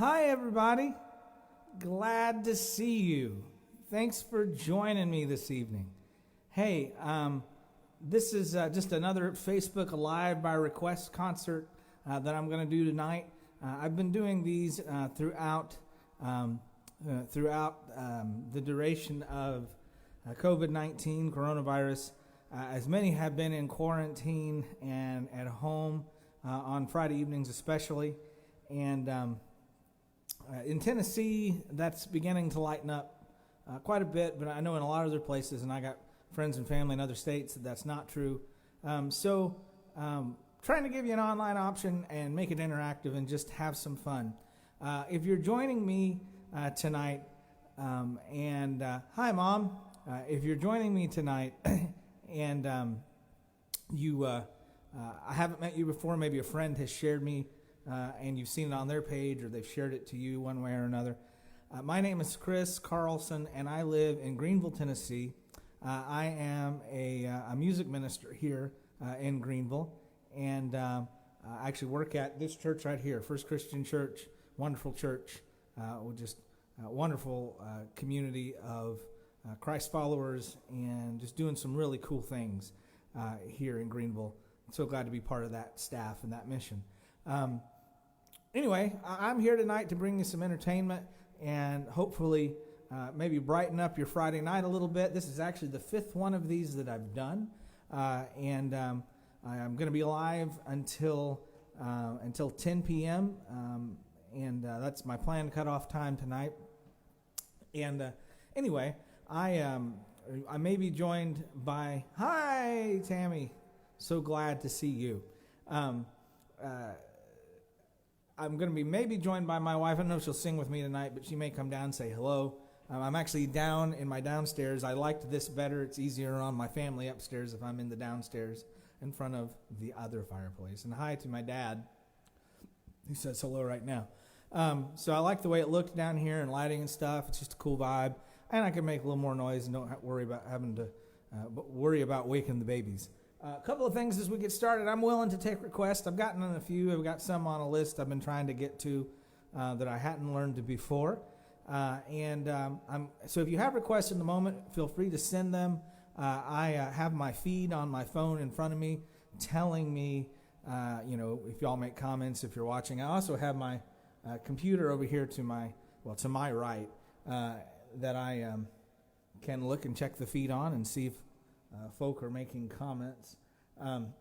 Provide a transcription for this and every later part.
Hi, everybody. Glad to see you. Thanks for joining me this evening. Hey, this is just another Facebook Live by Request concert that I'm going to do tonight. I've been doing these throughout the duration of COVID-19, coronavirus, as many have been in quarantine and at home on Friday evenings especially. And in Tennessee, that's beginning to lighten up quite a bit, but I know in a lot of other places, and I got friends and family in other states, that's not true. So trying to give you an online option and make it interactive and just have some fun. If you're joining me tonight, hi, Mom. If you're joining me tonight and I haven't met you before, maybe a friend has shared me and you've seen it on their page or they've shared it to you one way or another. My name is Chris Carlson, and I live in Greenville, Tennessee. I am a music minister here in Greenville, and I actually work at this church right here, First Christian Church, wonderful church, with just a wonderful community of Christ followers and just doing some really cool things here in Greenville. I'm so glad to be part of that staff and that mission. Anyway, I'm here tonight to bring you some entertainment and hopefully maybe brighten up your Friday night a little bit. This is actually the fifth one of these that I've done, and I'm going to be live until 10 p.m., and that's my planned cutoff time tonight. And anyway, I may be joined by, hi, Tammy, so glad to see you. I'm going to be maybe joined by my wife. I don't know if she'll sing with me tonight, but she may come down and say hello. I'm actually down in my downstairs. I liked this better. It's easier on my family upstairs if I'm in the downstairs in front of the other fireplace. And hi to my dad, who says hello right now. So I like the way it looked down here and lighting and stuff. It's just a cool vibe. And I can make a little more noise and don't worry about having to worry about waking the babies. A couple of things as we get started. I'm willing to take requests. I've gotten a few. I've got some on a list I've been trying to get to that I hadn't learned to before. So if you have requests in the moment, feel free to send them. I have my feed on my phone in front of me telling me, if y'all make comments, if you're watching. I also have my computer over here to my right that I can look and check the feed on and see if folk are making comments. One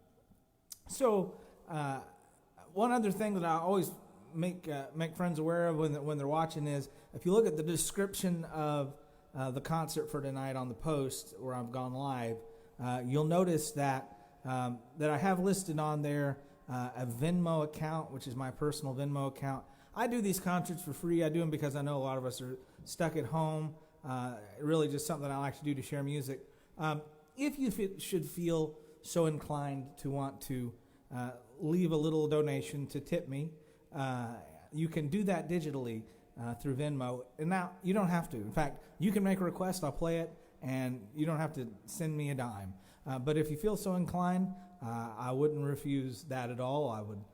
other thing that I always make friends aware of when they're watching is if you look at the description of the concert for tonight on the post where I've gone live, you'll notice that I have listed on there a Venmo account, which is my personal Venmo account. I do these concerts for free. I do them because I know a lot of us are stuck at home. Really just something I like to do to share music. If you should feel so inclined to want to leave a little donation to tip me, you can do that digitally through Venmo. And now, you don't have to. In fact, you can make a request, I'll play it, and you don't have to send me a dime. But if you feel so inclined, I wouldn't refuse that at all. I would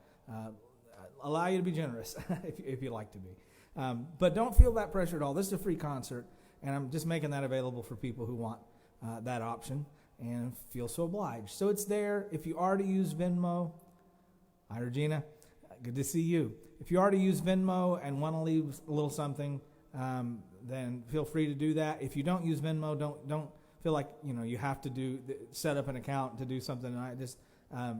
allow you to be generous if you'd like to be. But don't feel that pressure at all. This is a free concert, and I'm just making that available for people who want that option and feel so obliged. So it's there. If you already use Venmo, hi Regina, good to see you. If you already use Venmo and want to leave a little something, then feel free to do that. If you don't use Venmo, don't feel like you have to set up an account to do something. I just I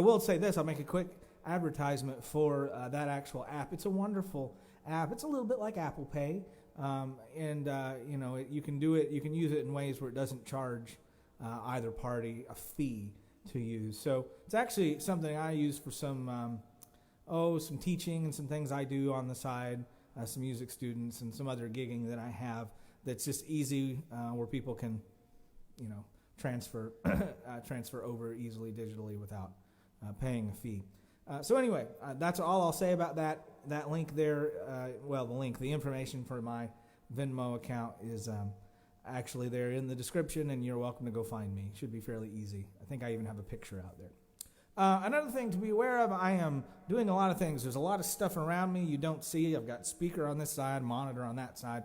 will say this. I'll make a quick advertisement for that actual app. It's a wonderful app. It's a little bit like Apple Pay. You can do it. You can use it in ways where it doesn't charge either party a fee to use. So it's actually something I use for some teaching and some things I do on the side, some music students and some other gigging that I have. That's just easy where people can, transfer over easily digitally without paying a fee. So anyway, that's all I'll say about that. That link there, the information for my Venmo account is actually there in the description, and you're welcome to go find me. It should be fairly easy. I think I even have a picture out there. Another thing to be aware of, I am doing a lot of things. There's a lot of stuff around me you don't see. I've got speaker on this side, monitor on that side.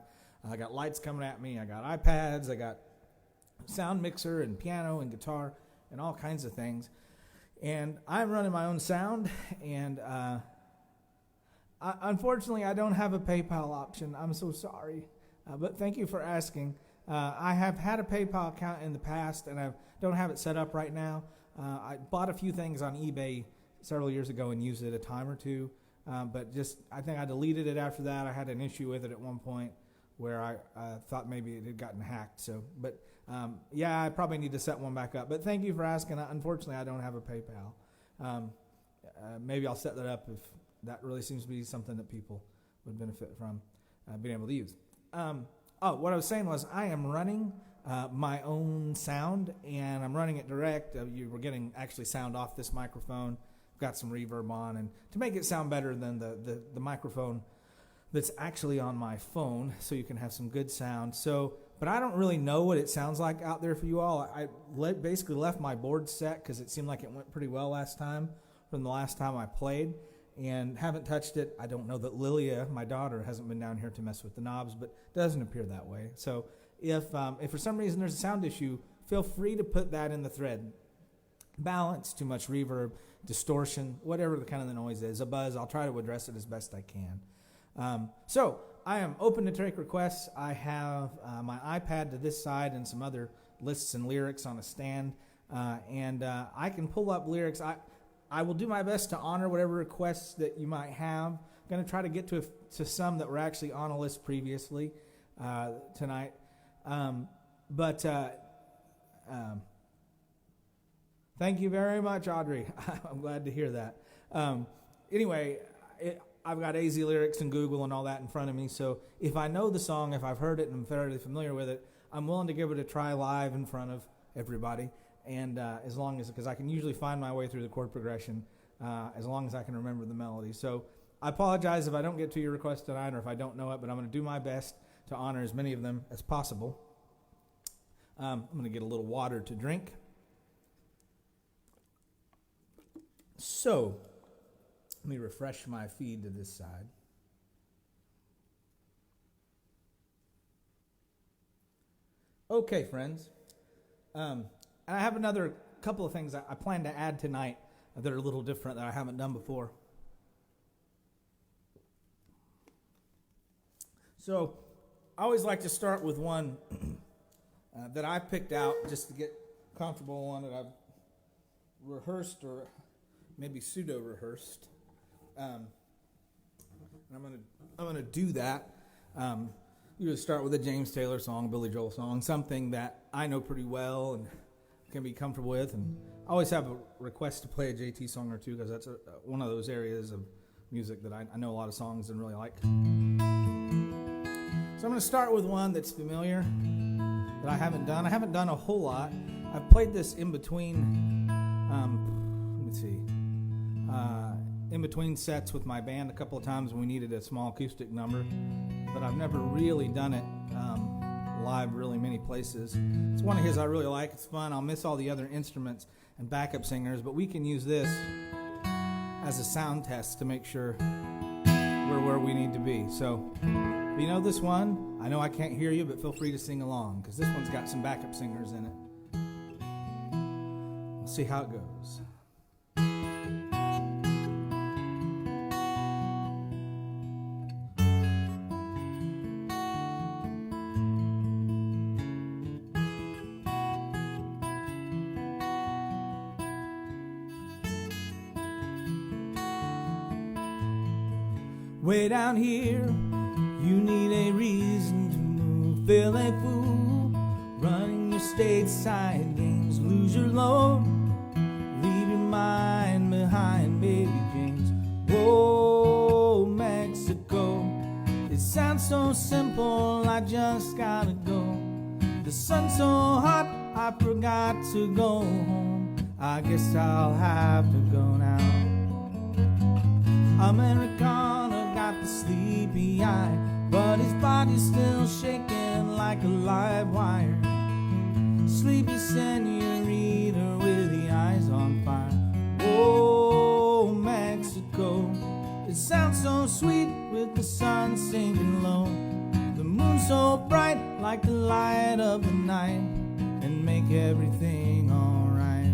I got lights coming at me. I got iPads. I got sound mixer and piano and guitar and all kinds of things. And I'm running my own sound, and unfortunately, I don't have a PayPal option. I'm so sorry, but thank you for asking. I have had a PayPal account in the past, and I don't have it set up right now. I bought a few things on eBay several years ago and used it a time or two, but I think I deleted it after that. I had an issue with it at one point where I thought maybe it had gotten hacked. I probably need to set one back up. But thank you for asking. Unfortunately, I don't have a PayPal. Maybe I'll set that up if that really seems to be something that people would benefit from being able to use. What I was saying was I am running my own sound, and I'm running it direct. We're getting actually sound off this microphone. I've got some reverb on, and to make it sound better than the microphone that's actually on my phone, so you can have some good sound. But I don't really know what it sounds like out there for you all. I basically left my board set because it seemed like it went pretty well last time from the last time I played, and haven't touched it. I don't know that Lilia, my daughter, hasn't been down here to mess with the knobs, but it doesn't appear that way. So if for some reason there's a sound issue, feel free to put that in the thread. Balance, too much reverb, distortion, whatever the kind of the noise is, a buzz, I'll try to address it as best I can. So I am open to take requests. I have my iPad to this side and some other lists and lyrics on a stand, and I can pull up lyrics. I will do my best to honor whatever requests that you might have. I'm going to try to get to some that were actually on a list previously tonight. Thank you very much, Audrey. I'm glad to hear that. Anyway, I've got AZ Lyrics and Google and all that in front of me, so if I know the song, if I've heard it and I'm fairly familiar with it, I'm willing to give it a try live in front of everybody, and because I can usually find my way through the chord progression as long as I can remember the melody. So I apologize if I don't get to your request tonight or if I don't know it, but I'm going to do my best to honor as many of them as possible. I'm going to get a little water to drink. So let me refresh my feed to this side. Okay, friends. And I have another couple of things I plan to add tonight that are a little different that I haven't done before. So I always like to start with one that I picked out just to get comfortable, one that I've rehearsed or maybe pseudo-rehearsed. And I'm gonna do that. You would start with a James Taylor song, Billy Joel song, something that I know pretty well and can be comfortable with. And I always have a request to play a JT song or two because that's one of those areas of music that I know a lot of songs and really like. So I'm going to start with one that's familiar that I haven't done. I haven't done a whole lot. I've played this in between. In between sets with my band a couple of times when we needed a small acoustic number, but I've never really done it live really many places. It's one of his I really like. It's fun. I'll miss all the other instruments and backup singers, but we can use this as a sound test to make sure we're where we need to be. So if you know this one, I know I can't hear you, but feel free to sing along because this one's got some backup singers in it. We'll see how it goes. Way down here, you need a reason to move. Feel a fool, running your stateside games. Lose your load, leave your mind behind, baby James. Whoa, Mexico. It sounds so simple, I just gotta go. The sun's so hot, I forgot to go home. I guess I'll have to go now. Americana got the sleepy eye, but his body's still shaking like a live wire. Sleepy senorita with the eyes on fire. Whoa, so sweet with the sun sinking low, the moon so bright like the light of the night, and make everything alright.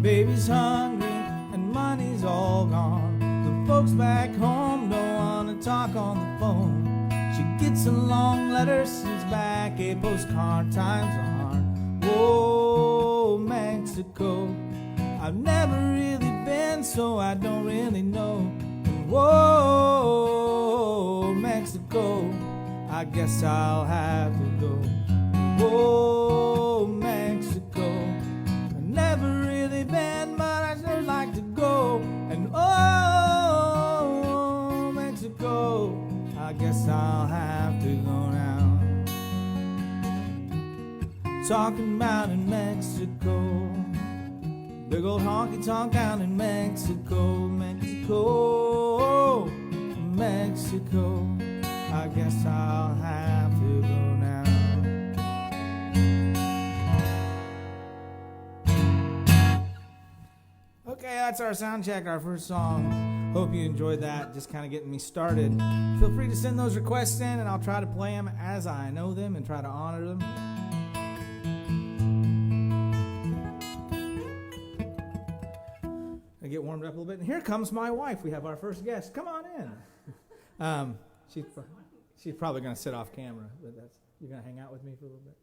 Baby's hungry and money's all gone. The folks back home don't wanna talk on the phone. She gets a long letter, sends back a postcard. Times are hard. Whoa, Mexico. I've never really been, so I don't really know. Whoa, Mexico. I guess I'll have to go. Whoa, Mexico. I've never really been, but I sure like to go. And oh, Mexico, I guess I'll have to go now. Talking about in Mexico, big old honky tonk down in Mexico, Mexico, Mexico. I guess I'll have to go now. Okay, that's our sound check, our first song. Hope you enjoyed that, just kind of getting me started. Feel free to send those requests in, and I'll try to play them as I know them and try to honor them. I get warmed up a little bit, and here comes my wife. We have our first guest. Come on in. She's probably going to sit off camera, but you're going to hang out with me for a little bit.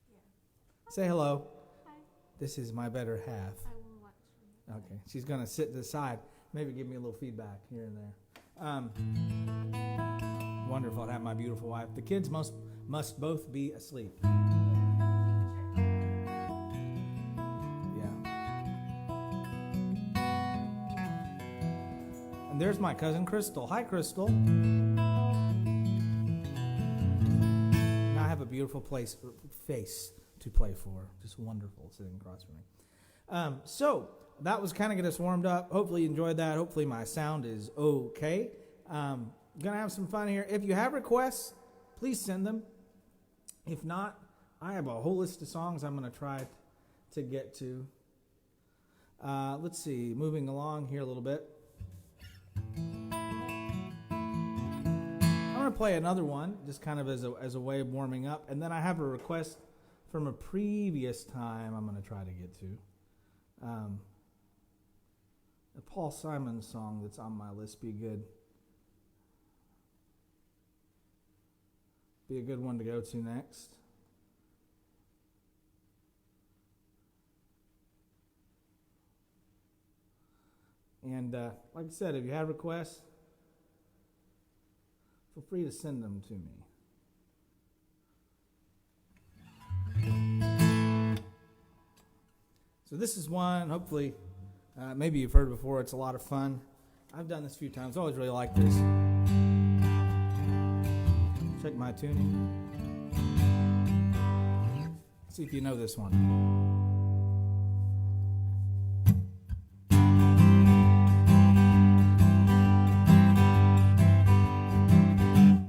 Yeah. Say hello. Hi. This is my better half. I will watch you. Okay, she's going to sit to the side. Maybe give me a little feedback here and there. Wonderful to have my beautiful wife. The kids must both be asleep. And there's my cousin Crystal. Hi, Crystal. Now I have a beautiful face to play for. Just wonderful sitting across from me. So that was kind of get us warmed up. Hopefully you enjoyed that. Hopefully my sound is okay. Gonna have some fun here. If you have requests, please send them. If not, I have a whole list of songs I'm going to try to get to. Let's see. Moving along here a little bit. I'm going to play another one, just kind of as a way of warming up. And then I have a request from a previous time I'm going to try to get to. A Paul Simon song that's on my list, Be Good. Be a good one to go to next. And like I said, if you have requests, feel free to send them to me. So this is one, hopefully, maybe you've heard before. It's a lot of fun. I've done this a few times. I always really like this. Check my tuning. See if you know this one.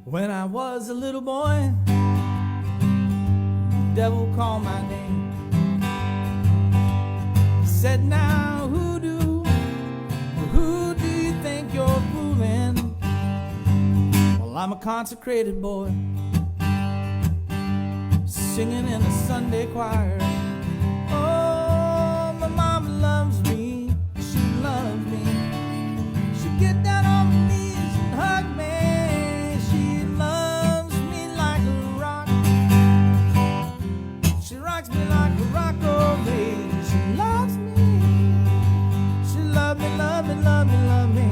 When I was a little boy, the devil called my name. He said, now who do you think you're fooling? Well, I'm a consecrated boy, singing in a Sunday choir. Oh, my mama loves me, she loves me. She'd get down on her knees and hug me. She loves me like a rock. She rocks me like a rock, oh baby. She loves me. She loved me, love me, love me, love me.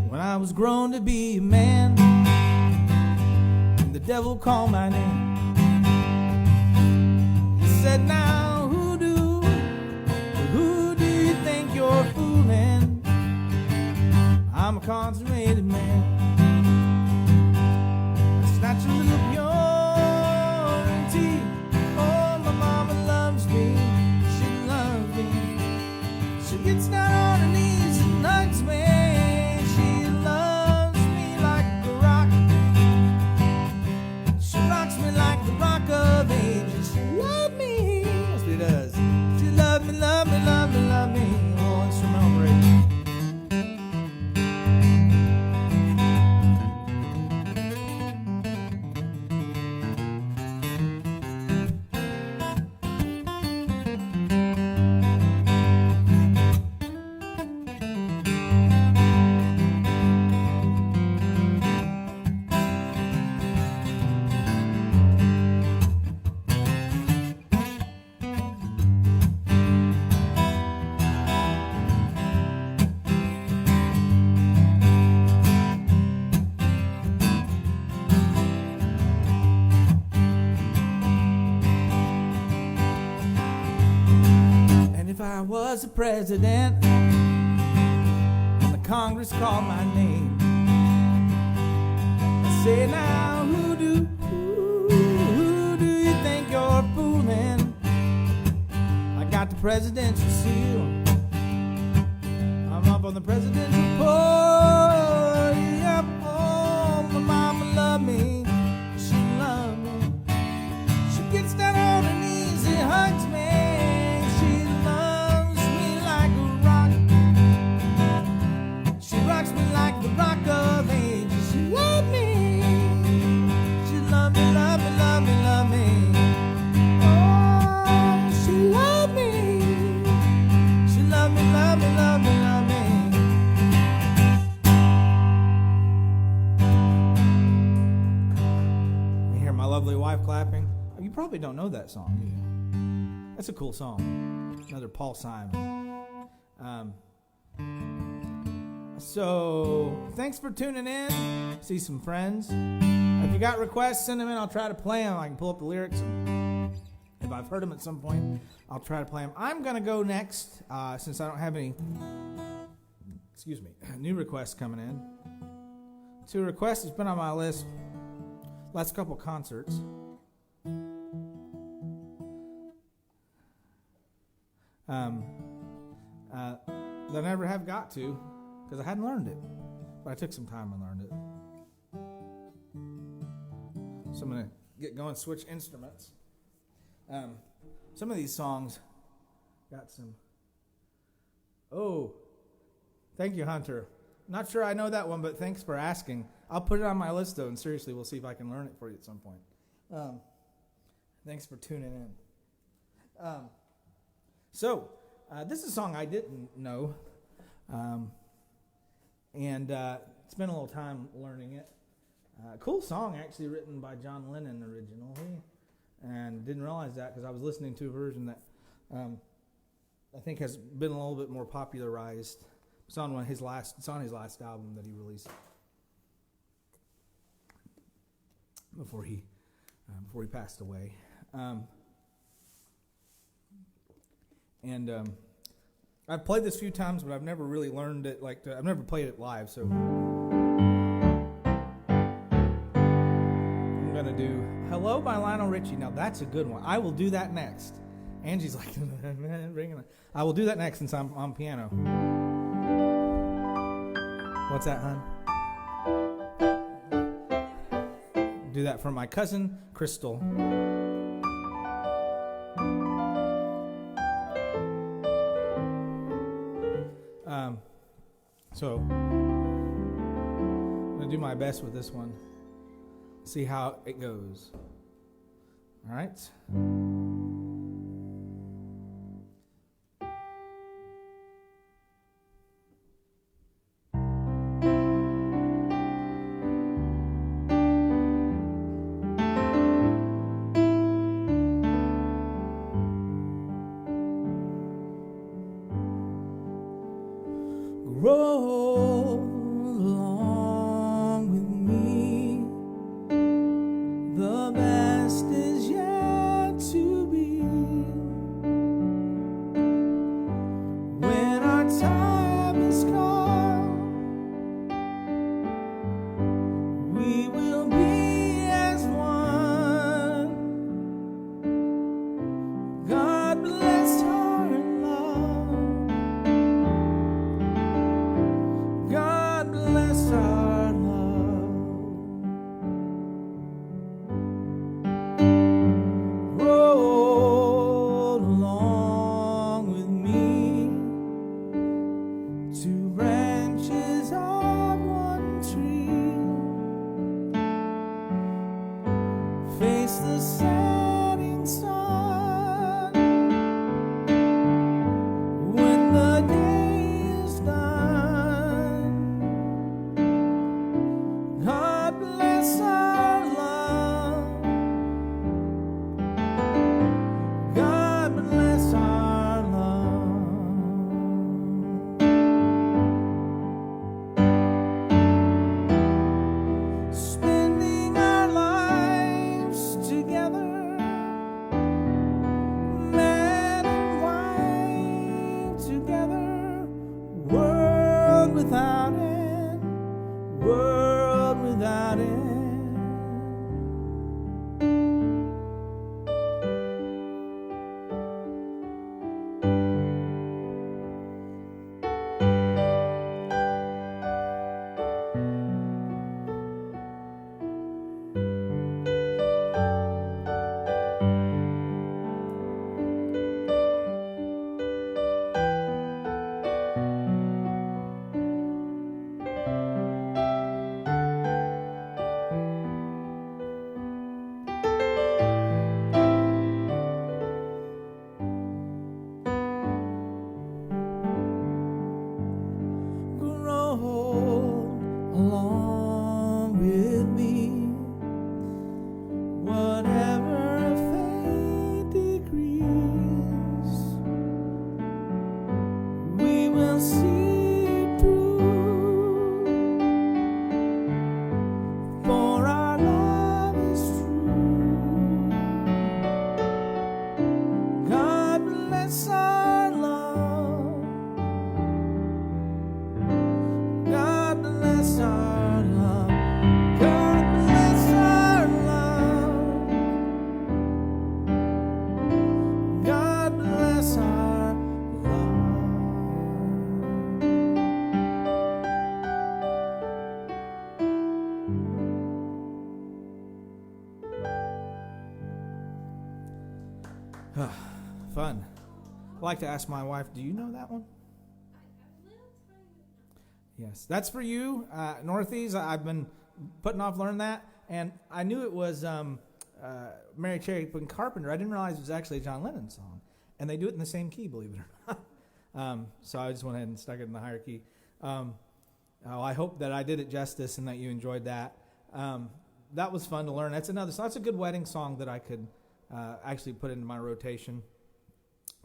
When I was grown to be a man, and the devil called my name. He said, now who do you think you're fooling? I'm a consummated man. I snatch a little purity. Oh, my mama loves me. She loves me. She gets down on her knees I was the president and the Congress called my name. I say now, who do you think you're fooling? I got the presidential seal. I'm up on the presidential podium. Oh, my mama loved me. She loved me. She gets down on her knees and hugs me. She loves me like a rock. She rocks me like the rock of ages. She loved me. She loved me, love me, love me, love me. Oh, she loved me. She loved me, love me, love me, love me. You hear my lovely wife clapping? You probably don't know that song, do you? That's a cool song. Another Paul Simon. So, thanks for tuning in. See some friends. If you got requests, send them in. I'll try to play them. I can pull up the lyrics. If I've heard them at some point, I'll try to play them. I'm going to go next, since I don't have any, new requests coming in. 2 requests has been on my list last couple concerts. That I never have got to because I hadn't learned it, but I took some time and learned it. So I'm gonna get going, switch instruments. Some of these songs got some. Oh, thank you, Hunter. Not sure I know that one, but thanks for asking. I'll put it on my list though, and seriously, we'll see if I can learn it for you at some point. Thanks for tuning in. So, this is a song I didn't know, and it's been a little time learning it. Cool song, actually written by John Lennon originally, and didn't realize that because I was listening to a version that I think has been a little bit more popularized. It's on his last album that he released before he passed away. I've played this a few times, but I've never really learned it. I've never played it live, so I'm gonna do "Hello" by Lionel Richie. Now that's a good one. I will do that next. Angie's like, ringing. I will do that next since I'm on piano. What's that, hon? Do that for my cousin Crystal. So, I'm going to do my best with this one. See how it goes. All right? Roll along with me. The best is yet to be. When our time is come, we will be as one. God bless her in love. without end, world without end. Along with me, whatever fate decrees, we will see it through, for our love is true. God bless our love. God bless our love. God bless our love. God bless our love. Fun. I like to ask my wife, do you know that one? Yes, that's for you, Northeast. I've been putting off learning that, and I knew it was Mary Cherry Carpenter. I didn't realize it was actually a John Lennon song, and they do it in the same key, believe it or not. So I just went ahead and stuck it in the higher key. I hope that I did it justice and that you enjoyed that. That was fun to learn. That's another song. That's a good wedding song that I could actually put into my rotation.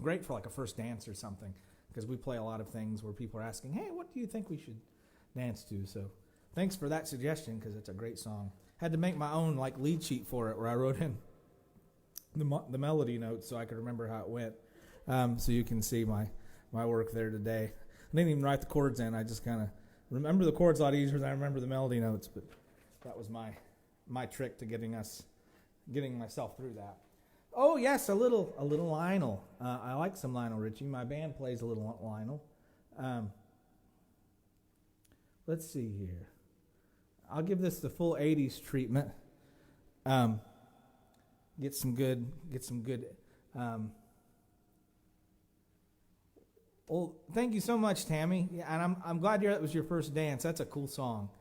Great for like a first dance or something. Because we play a lot of things where people are asking, hey, what do you think we should dance to? So thanks for that suggestion, because it's a great song. Had to make my own like lead sheet for it where I wrote in the melody notes so I could remember how it went. So you can see my work there today. I didn't even write the chords in. I just kind of remember the chords a lot easier than I remember the melody notes. But that was my trick to getting myself through that. Oh, yes, a little Lionel. I like some Lionel Richie. My band plays a little Lionel. Let's see here. I'll give this the full 80s treatment. Get some good. Well, thank you so much, Tammy. Yeah, and I'm glad that was your first dance. That's a cool song.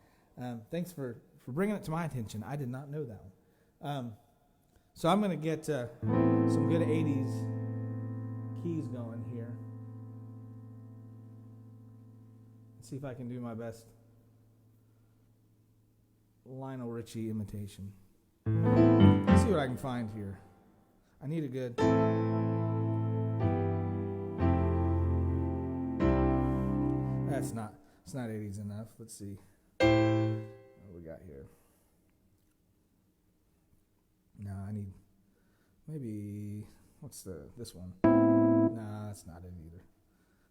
Thanks for bringing it to my attention. I did not know that one. So I'm going to get some good 80s keys going here. Let's see if I can do my best Lionel Richie imitation. Let's see what I can find here. I need a good... It's not 80s enough. Let's see what we got here. No, I need maybe this one. No, that's not it either.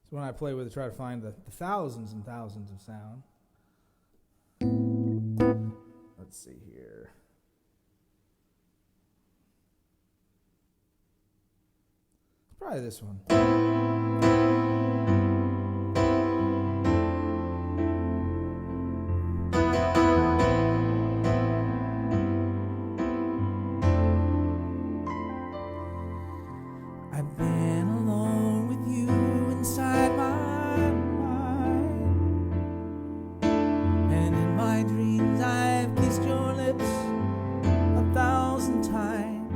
It's when I play with it, try to find the thousands and thousands of sound. Let's see here. It's probably this one. I've been alone with you inside my mind, and in my dreams I've kissed your lips 1,000 times.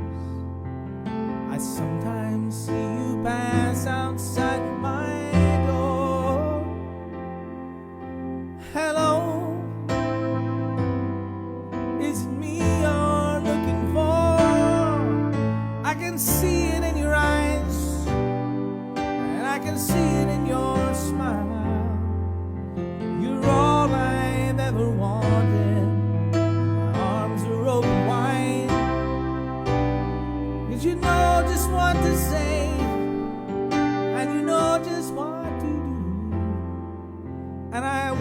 I sometimes see you pass outside my door. Hello, is it me you're looking for? I can see it in your eyes, and I can see it in your smile. You're all I've ever wanted. My arms are open wide, 'cause you know just what to say, and you know just what to do. And I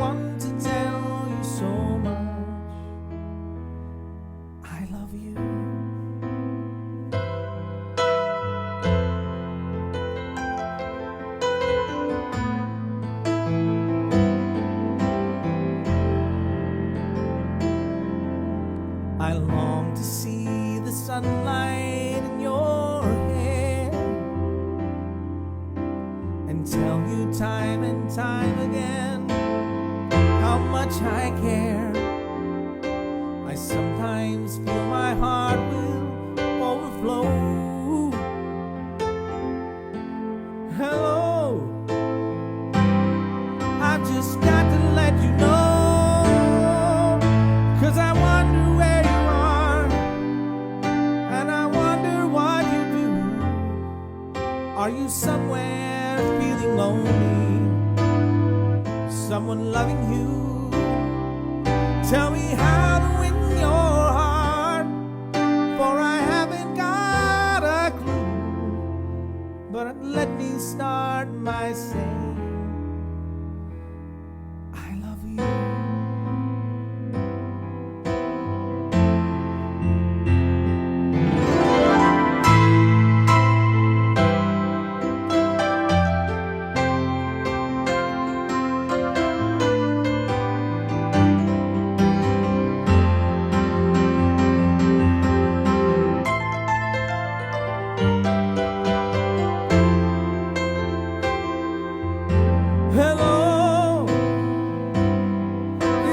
and tell you time and time again how much I care. I sometimes feel my heart will overflow. Hello, I've just got to let you know, 'cause I wonder where you are, and I wonder what you do. Are you somewhere feeling lonely? Someone loving you? Tell me how to win your heart, for I haven't got a clue. But let me start by saying I love you. Hello,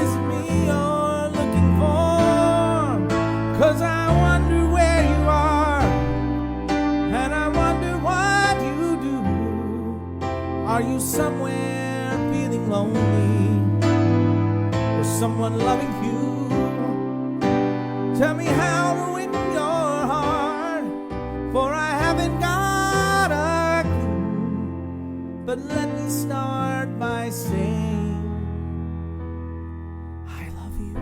is it me you're looking for? 'Cause I wonder where you are, and I wonder what you do. Are you somewhere feeling lonely, or someone loving you? Tell me how to win your heart, for I haven't got a clue. But let me start by saying I love you.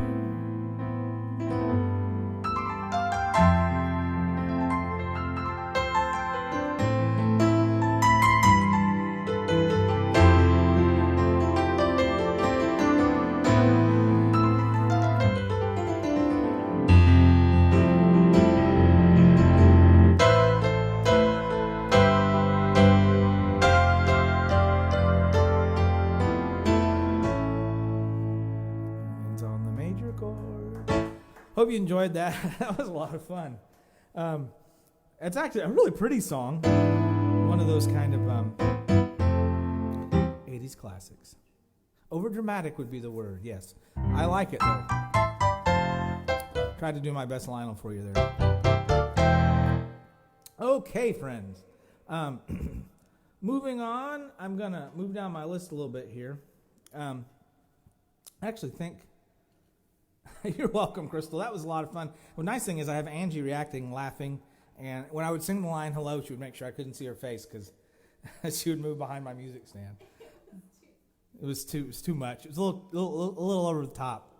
Hands on the major chord. Hope you enjoyed that. That was a lot of fun. It's actually a really pretty song. One of those kind of 80s classics. Over dramatic would be the word, yes. I like it though. Tried to do my best Lionel for you there. Okay, friends. Moving on, I'm going to move down my list a little bit here. I actually think you're welcome, Crystal. That was a lot of fun. The nice thing is I have Angie reacting, laughing, and when I would sing the line hello, she would make sure I couldn't see her face because she would move behind my music stand. It was too much. It was a little over the top.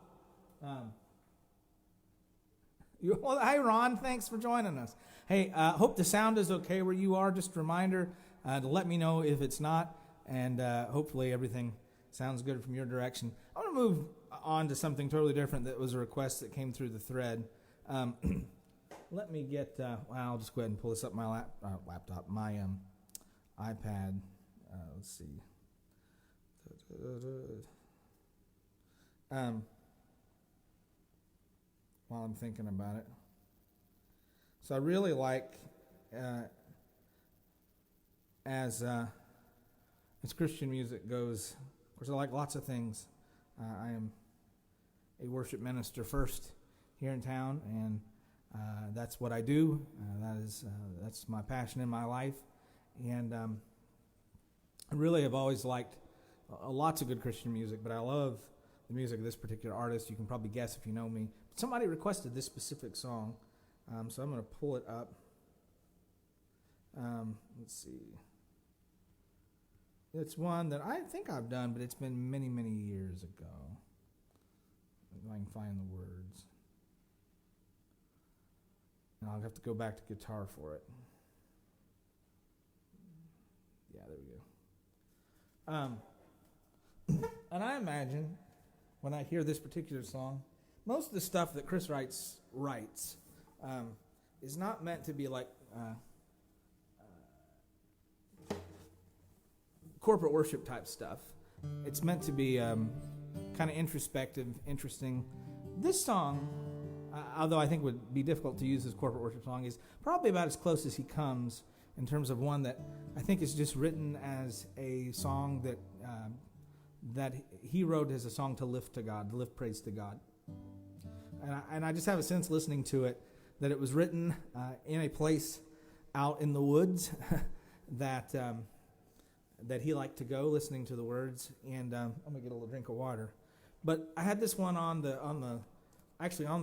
Well, hi, Ron. Thanks for joining us. Hey, hope the sound is okay where you are. Just a reminder to let me know if it's not, and hopefully everything sounds good from your direction. I want to move on to something totally different that was a request that came through the thread. Let me get, I'll just go ahead and pull this up my laptop, my iPad. Let's see. While I'm thinking about it. So I really like, as Christian music goes, of course I like lots of things. I am a worship minister first here in town, and that's what I do. That's my passion in my life, and I really have always liked lots of good Christian music, but I love the music of this particular artist. You can probably guess if you know me. Somebody requested this specific song, so I'm going to pull it up. Let's see. It's one that I think I've done, but it's been many, many years ago. If I can find the words. And I'll have to go back to guitar for it. Yeah, there we go. And I imagine when I hear this particular song, most of the stuff that Chris writes is not meant to be like corporate worship type stuff. It's meant to be kind of introspective, interesting. This song, although I think would be difficult to use as corporate worship song, is probably about as close as he comes in terms of one that I think is just written as a song that he wrote as a song to lift to God, to lift praise to God. And I just have a sense listening to it that it was written in a place out in the woods that he liked to go, listening to the words. And I'm gonna get a little drink of water. But I had this one on the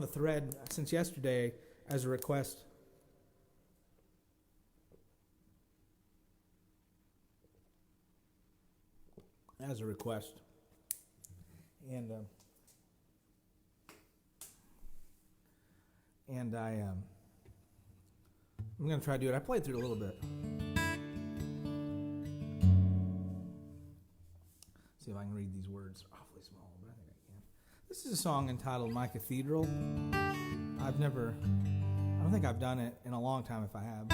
thread since yesterday as a request. And I'm going to try to do it. I played through it a little bit. See if I can read these words. Awfully small, but I think I can. This is a song entitled My Cathedral. I don't think I've done it in a long time if I have.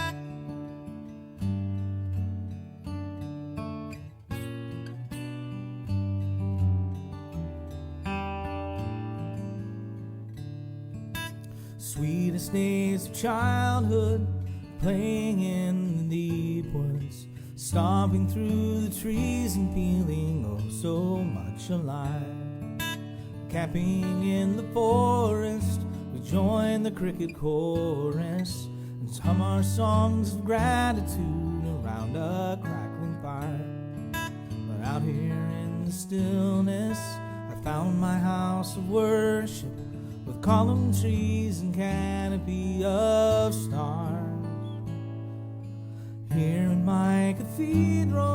Sweetest days of childhood, playing in the deep woods, stomping through the trees and feeling oh so much alive. Camping in the forest, we join the cricket chorus and hum our songs of gratitude around a crackling fire. But out here in the stillness, I found my house of worship, with column trees and canopy of stars. Here in my cathedral,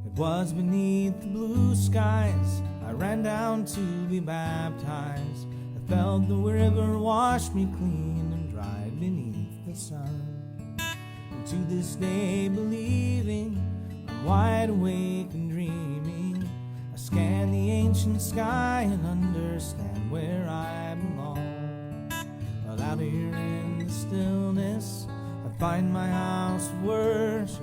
it was beneath the blue skies I ran down to be baptized. I felt the river wash me clean and dried beneath the sun. And to this day, believing, I'm wide awake and dreaming. I scan the ancient sky and understand where I belong. But out here in the stillness, I find my house of worship,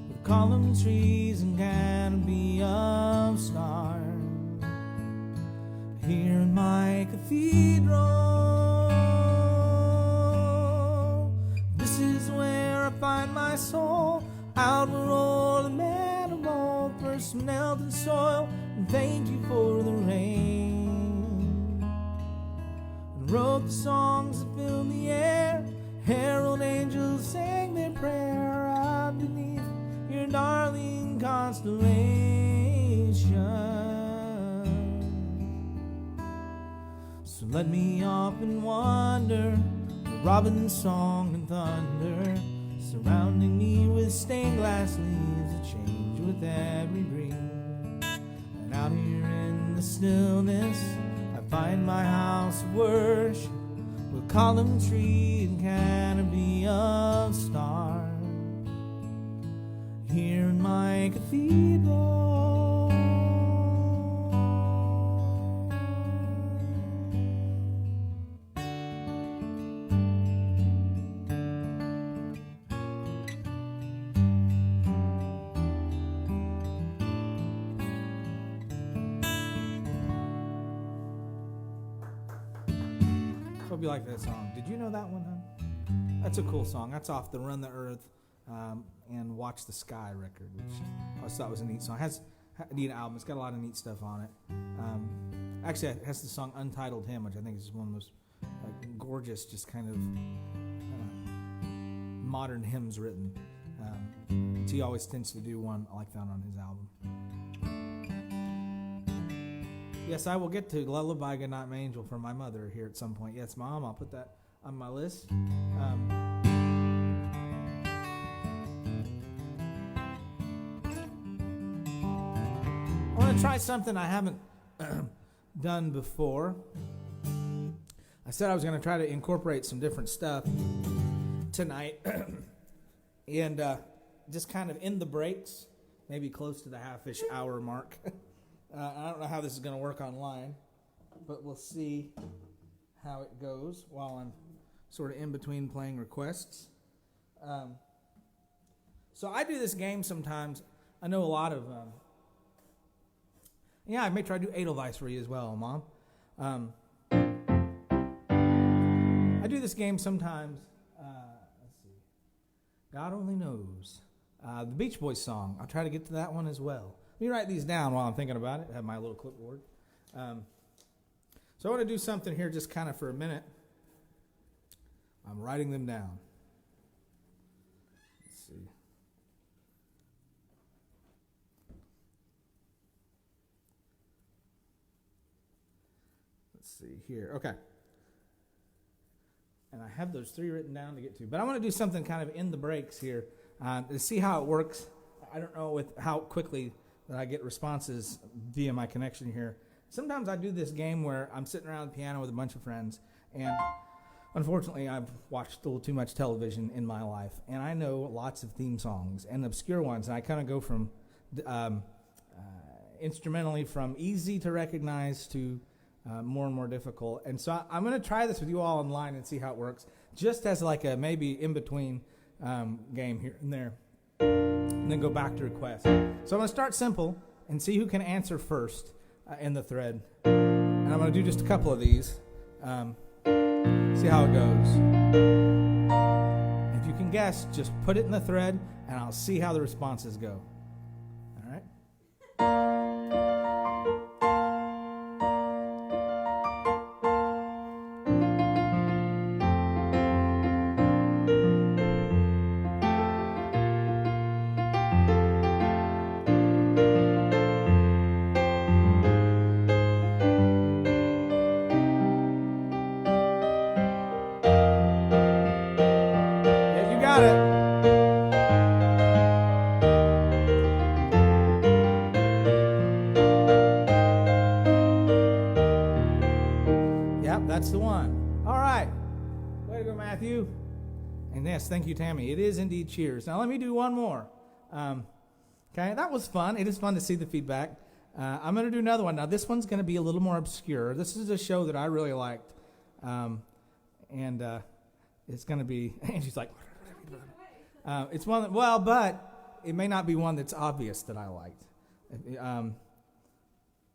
with column trees and canopy of stars. Here in my cathedral, this is where I find my soul. Out where all the men of old first knelt in soil and thanked you for the rain, and wrote the songs that filled the air. Herald angels sang their prayer out beneath your darling constellation. So let me often wonder, the robin's song and thunder surrounding me with stained glass leaves that change with every breeze. And out here in the stillness, I find my house of worship, with column tree and canopy of stars. Here in my cathedral, hope you like that song. Did you know that one, huh? That's a cool song. That's off the Run the Earth and Watch the Sky record, which I always thought was a neat song. It has a neat album. It's got a lot of neat stuff on it. Actually, it has the song Untitled Hymn, which I think is one of the most gorgeous, just kind of modern hymns written. He always tends to do one like that on his album. Yes, I will get to Lullaby Goodnight My Angel from my mother here at some point. Yes, Mom, I'll put that on my list. I want to try something I haven't done before. I said I was going to try to incorporate some different stuff tonight. And just kind of in the breaks, maybe close to the half-ish hour mark. I don't know how this is going to work online, but we'll see how it goes while I'm sort of in between playing requests. So I do this game sometimes. I know a lot of... I may try to do Edelweiss for you as well, Mom. I do this game sometimes. Let's see. God Only Knows. The Beach Boys song. I'll try to get to that one as well. Let me write these down while I'm thinking about it. I have my little clipboard. So I want to do something here just kind of for a minute. I'm writing them down. Let's see. Let's see here. Okay. And I have those 3 written down to get to. But I want to do something kind of in the breaks here to see how it works. I don't know with how quickly that I get responses via my connection here. Sometimes I do this game where I'm sitting around the piano with a bunch of friends, and unfortunately I've watched a little too much television in my life, and I know lots of theme songs and obscure ones, and I kind of go from instrumentally from easy to recognize to more and more difficult. And so I'm going to try this with you all online and see how it works, just as like a maybe in-between game here and there, and then go back to requests. So I'm going to start simple and see who can answer first in the thread. And I'm going to do just a couple of these. See how it goes. If you can guess, just put it in the thread, and I'll see how the responses go. All right? That's the one. All right. Way to go, Matthew. And yes, thank you, Tammy. It is indeed Cheers. Now let me do one more. Okay, that was fun. It is fun to see the feedback. I'm going to do another one. Now this one's going to be a little more obscure. This is a show that I really liked. And it's going to be, Angie's like, it's one that, well, but it may not be one that's obvious that I liked.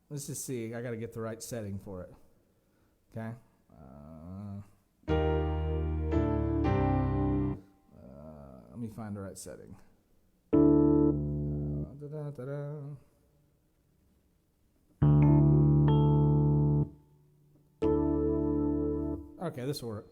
Let's just see. I got to get the right setting for it. Okay. Let me find the right setting. Okay, this will work.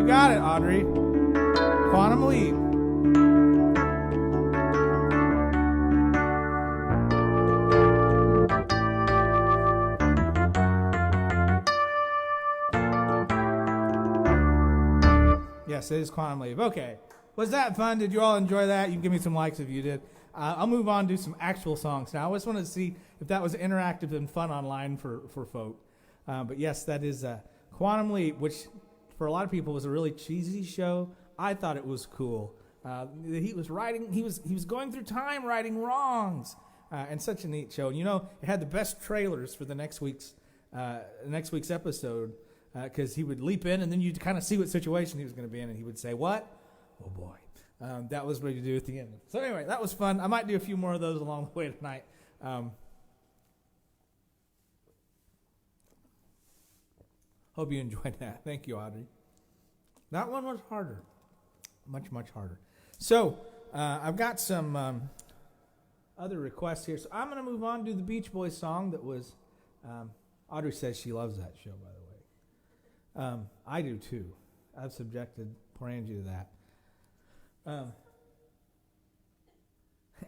Got it, Audrey. Quantum Leap. Yes, it is Quantum Leap. Okay. Was that fun? Did you all enjoy that? You can give me some likes if you did. I'll move on to some actual songs now. I just wanted to see if that was interactive and fun online for folk. But yes, that is Quantum Leap, which for a lot of people was a really cheesy show. I thought it was cool. He was going through time righting wrongs, and such a neat show. And you know, it had the best trailers for the next week's episode, because he would leap in and then you'd kind of see what situation he was going to be in, and he would say, "What? Oh boy." That was what you do at the end. So anyway, that was fun. I might do a few more of those along the way tonight. Hope you enjoyed that. Thank you, Audrey. That one was harder. Much, much harder. So, I've got some other requests here. So, I'm going to move on to the Beach Boys song that was... Audrey says she loves that show, by the way. I do, too. I've subjected poor Angie to that.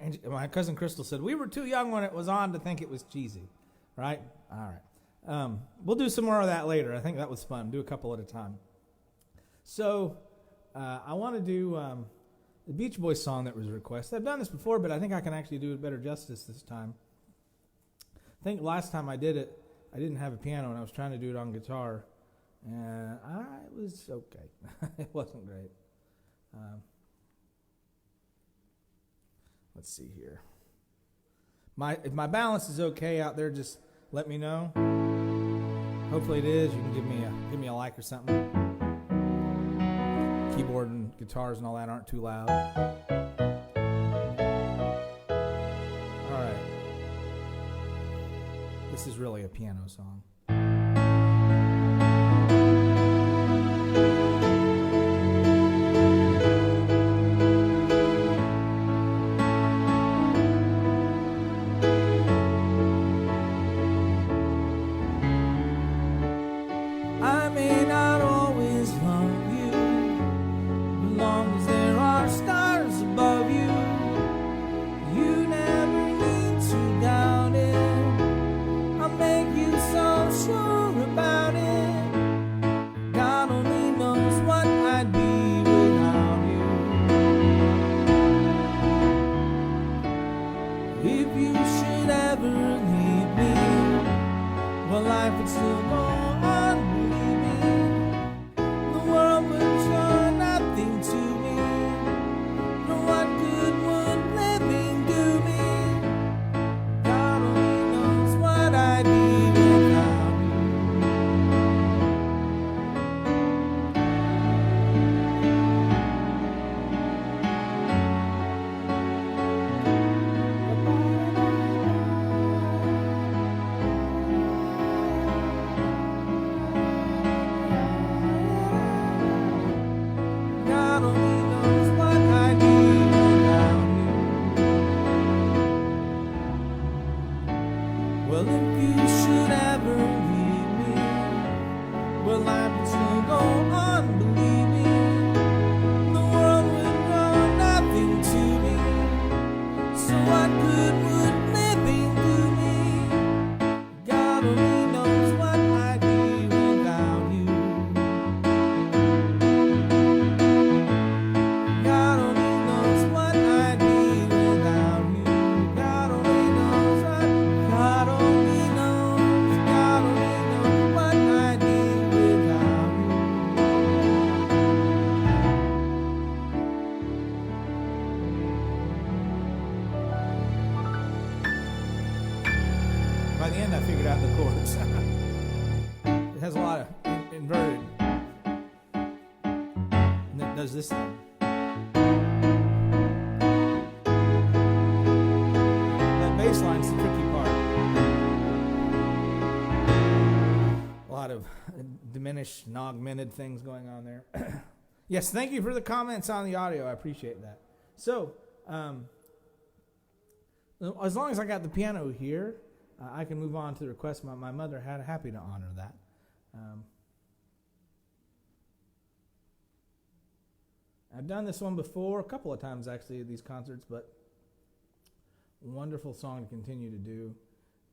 Angie, my cousin Crystal said, we were too young when it was on to think it was cheesy. Right? All right. We'll do some more of that later. I think that was fun. Do a couple at a time. So, I want to do the Beach Boys song that was requested. I've done this before, but I think I can actually do it better justice this time. I think last time I did it, I didn't have a piano, and I was trying to do it on guitar, and it was okay. It wasn't great. Let's see here. If my balance is okay out there, just let me know. Hopefully it is. You can give me a like or something. Keyboard and guitars and all that aren't too loud. All right. This is really a piano song. By the end, I figured out the chords. It has a lot of inverted. And it does this thing. That bass line's the tricky part. A lot of diminished and augmented things going on there. Yes, thank you for the comments on the audio. I appreciate that. So, as long as I got the piano here, I can move on to the request. My mother had happy to honor that. I've done this one before, a couple of times actually at these concerts, but wonderful song to continue to do,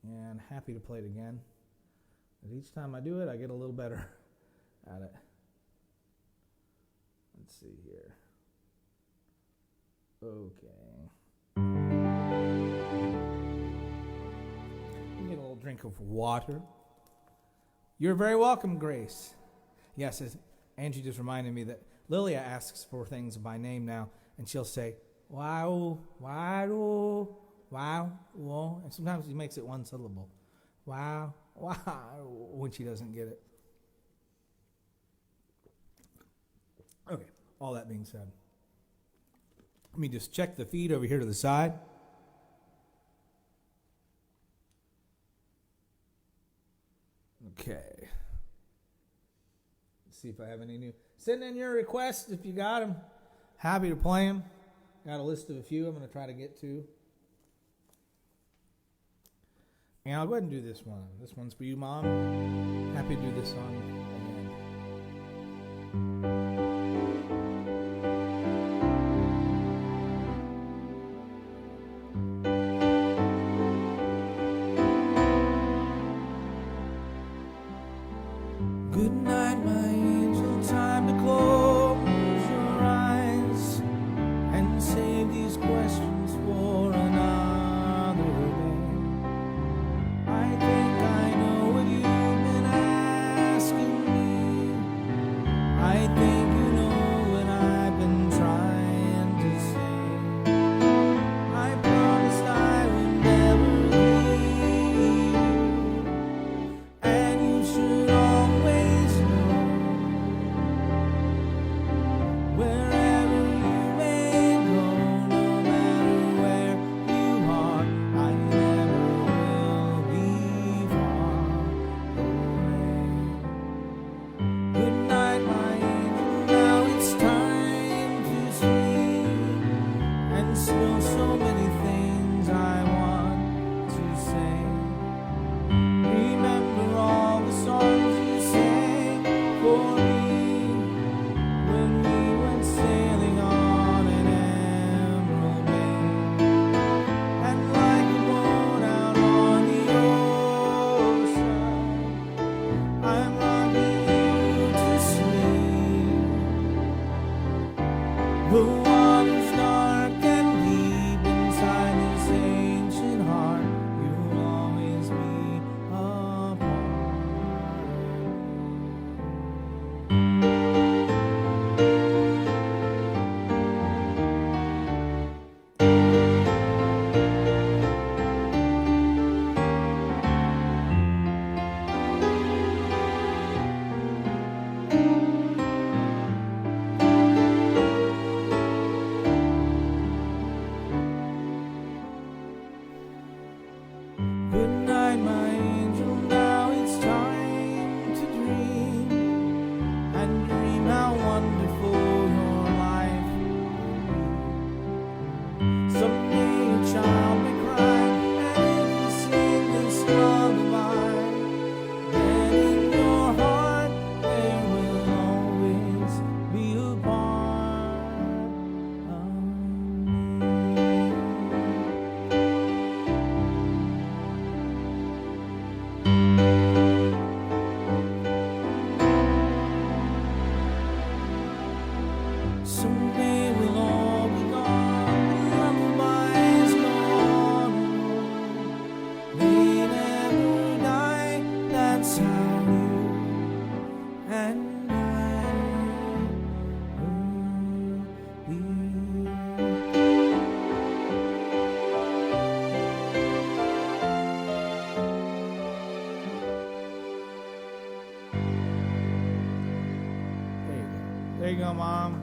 and happy to play it again. But each time I do it, I get a little better at it. Let's see here. Okay. Get a little drink of water. You're very welcome, Grace. Yes, Angie just reminded me that Lilia asks for things by name now, and she'll say, wow, wow, wow, wow. And sometimes she makes it one syllable. Wow, wow, when she doesn't get it. Okay, all that being said, let me just check the feed over here to the side. Okay. Let's see if I have any new. Send in your requests if you got them. Happy to play them. Got a list of a few I'm going to try to get to. And I'll go ahead and do this one. This one's for you, Mom. Happy to do this song again. Good night, my angel, time to close your eyes and There you go, Mom.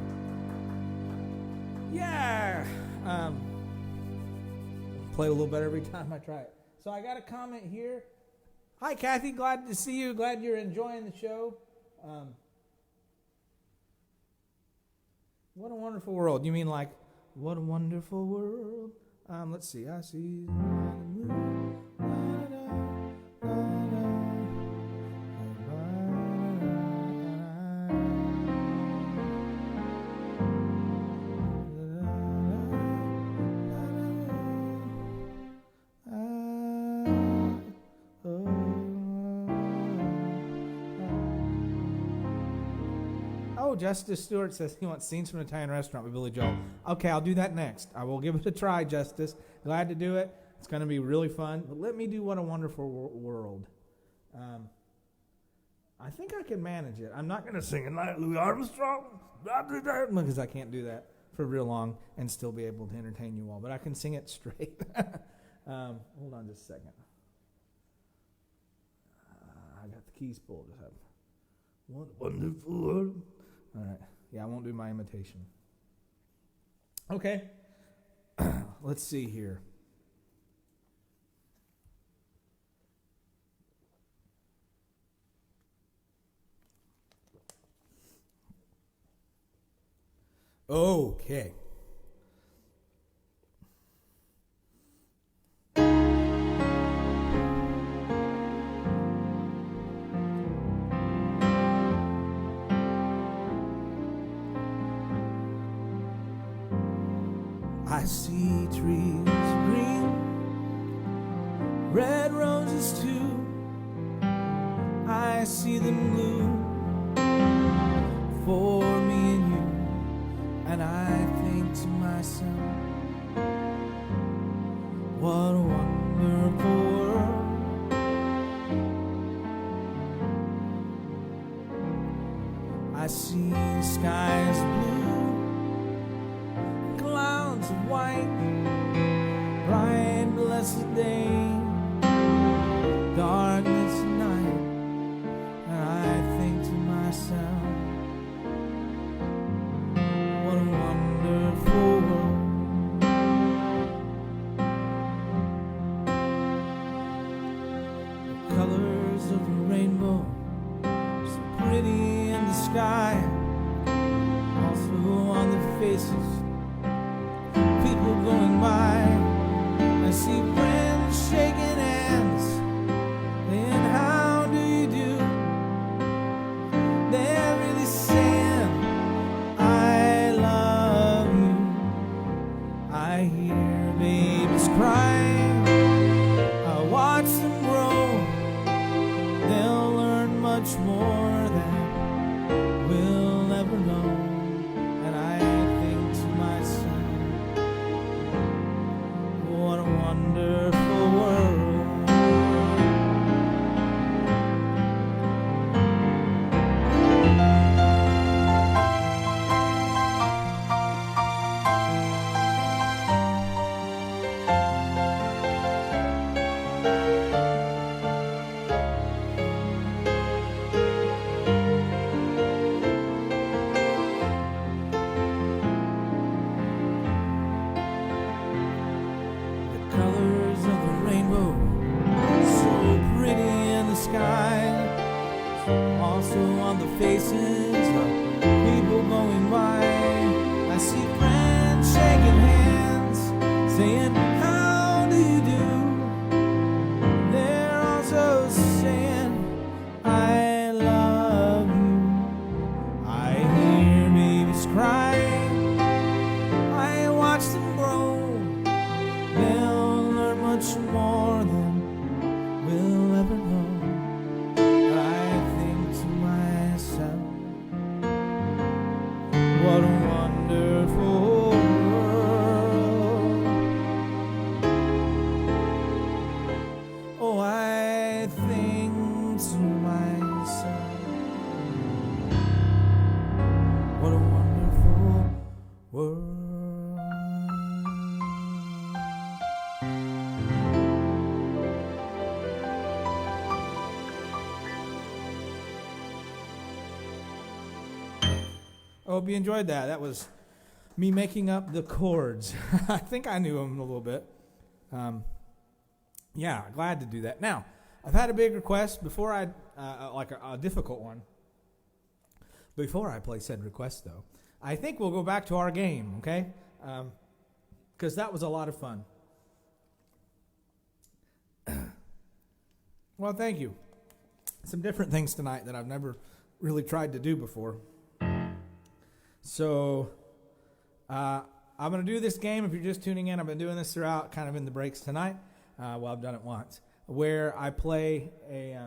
Yeah. Play a little better every time I try it. So I got a comment here. Hi, Kathy. Glad to see you. Glad you're enjoying the show. What a wonderful world. You mean like, what a wonderful world. Let's see. I see. Oh, Justice Stewart says he wants Scenes from an Italian Restaurant with Billy Joel. Okay, I'll do that next. I will give it a try, Justice. Glad to do it. It's going to be really fun. But let me do What a Wonderful World. I think I can manage it. I'm not going to sing it like Louis Armstrong, because I can't do that for real long and still be able to entertain you all. But I can sing it straight. Hold on just a second. I got the keys pulled. What a wonderful world. All right. Yeah, I won't do my imitation. Okay. Let's see here. Okay. I see trees green, red roses too. I see them bloom for me and you, and I think to myself, what a wonderful world. I see skies blue, clouds of white, bright blessed day, darkness night, and I think to myself, what a wonderful world. The colors of the rainbow, so pretty in the sky, also on the faces people going by. I see friends shaking hands, and how do you do? They're really saying, I love you. I hear babies cry, I watch them grow. They'll learn much more that will I hope you enjoyed that. That was me making up the chords. I think I knew them a little bit. Yeah, glad to do that. Now, I've had a big request before like a difficult one. Before I play said request, though, I think we'll go back to our game, okay? Because that was a lot of fun. Well, thank you. Some different things tonight that I've never really tried to do before. So, I'm going to do this game. If you're just tuning in, I've been doing this throughout, kind of in the breaks tonight. Well, I've done it once, where I play a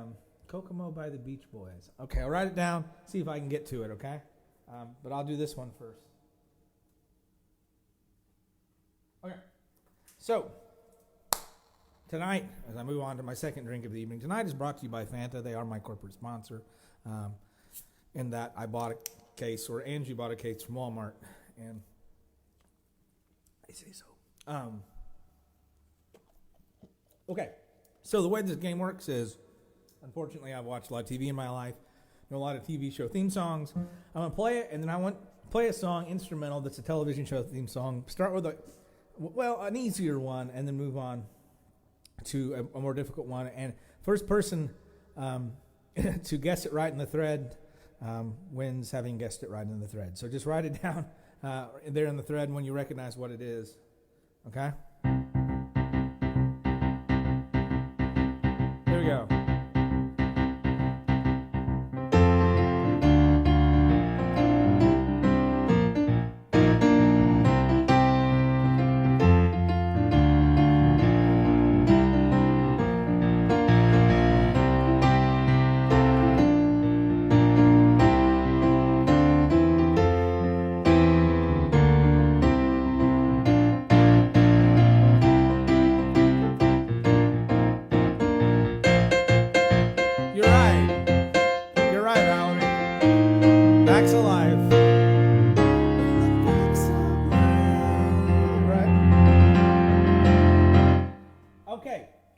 Kokomo by the Beach Boys. Okay, I'll write it down, see if I can get to it, okay? But I'll do this one first. Okay, so tonight, as I move on to my second drink of the evening, tonight is brought to you by Fanta. They are my corporate sponsor. In that I bought a case, or Angie bought a case from Walmart, and I say so. Okay, so the way this game works is, unfortunately, I've watched a lot of TV in my life, know a lot of TV show theme songs. I'm going to play it, and then I want to play a song, instrumental, that's a television show theme song. Start with an easier one, and then move on to a more difficult one. And first person to guess it right in the thread wins, having guessed it right in the thread. So just write it down there in the thread when you recognize what it is. Okay? Here we go.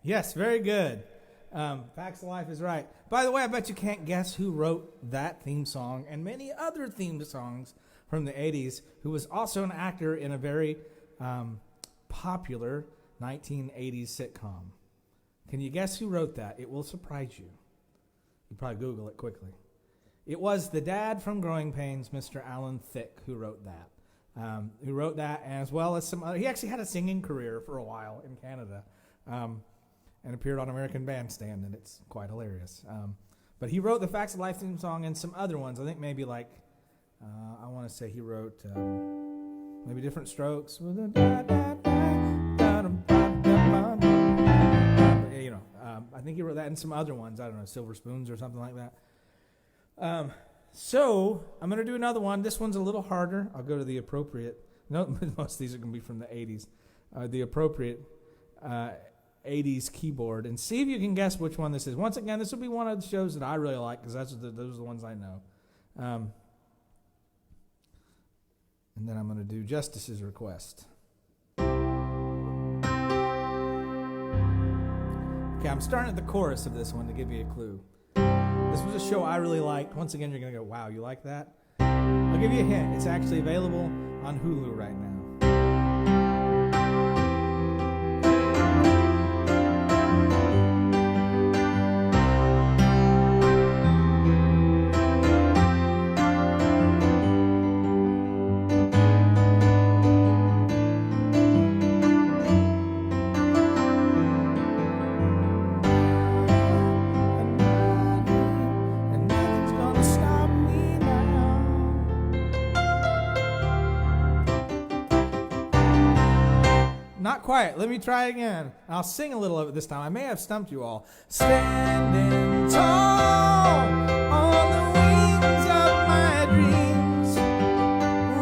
Yes, very good. Facts of Life is right. By the way, I bet you can't guess who wrote that theme song and many other theme songs from the 80s, who was also an actor in a very popular 1980s sitcom. Can you guess who wrote that? It will surprise you. You probably Google it quickly. It was the dad from Growing Pains, Mr. Alan Thicke, who wrote that. As well as some other. He actually had a singing career for a while in Canada. And appeared on American Bandstand, and it's quite hilarious. But he wrote the Facts of Life theme song and some other ones. I think maybe I want to say he wrote maybe Different Strokes. I think he wrote that and some other ones. I don't know, Silver Spoons or something like that. So I'm going to do another one. This one's a little harder. I'll go to the appropriate. No, most of these are going to be from the 80s. The appropriate 80s keyboard, and see if you can guess which one this is. Once again, this will be one of the shows that I really like, because those are the ones I know. And then I'm going to do Justice's Request. Okay, I'm starting at the chorus of this one to give you a clue. This was a show I really liked. Once again, you're going to go, wow, you like that? I'll give you a hint. It's actually available on Hulu right now. Not quite. Let me try again. I'll sing a little of it this time. I may have stumped you all. Standing tall on the wings of my dreams,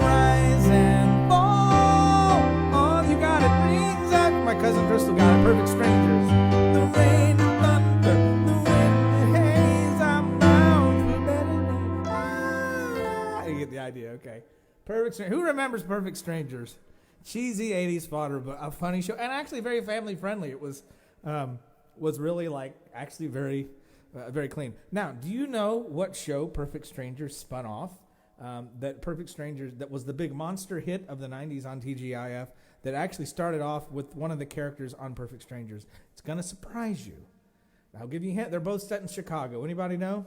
rise and fall. All you got it rings out. My cousin Crystal got it. Perfect Strangers. The rain, the thunder, the wind, the haze. I'm bound for better days. You get the idea. Okay. Perfect Strangers. Who remembers Perfect Strangers? Cheesy 80s fodder, but a funny show, and actually very family friendly. It was really actually very very clean. Now, do you know what show Perfect Strangers spun off that Perfect Strangers, that was the big monster hit of the 90s on TGIF, that actually started off with one of the characters on Perfect Strangers. It's going to surprise you. I'll give you a hint. They're both set in Chicago. Anybody know?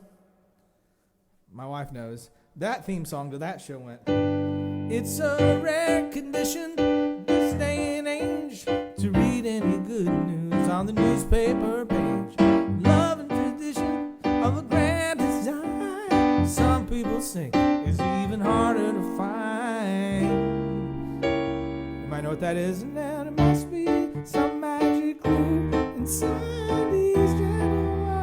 My wife knows. That theme song to that show went, it's a rare condition this day and age to read any good news on the newspaper page. Love and tradition of a grand design, some people say, is even harder to find. You might know what that is, and then it must be some magic clue inside these gentle words.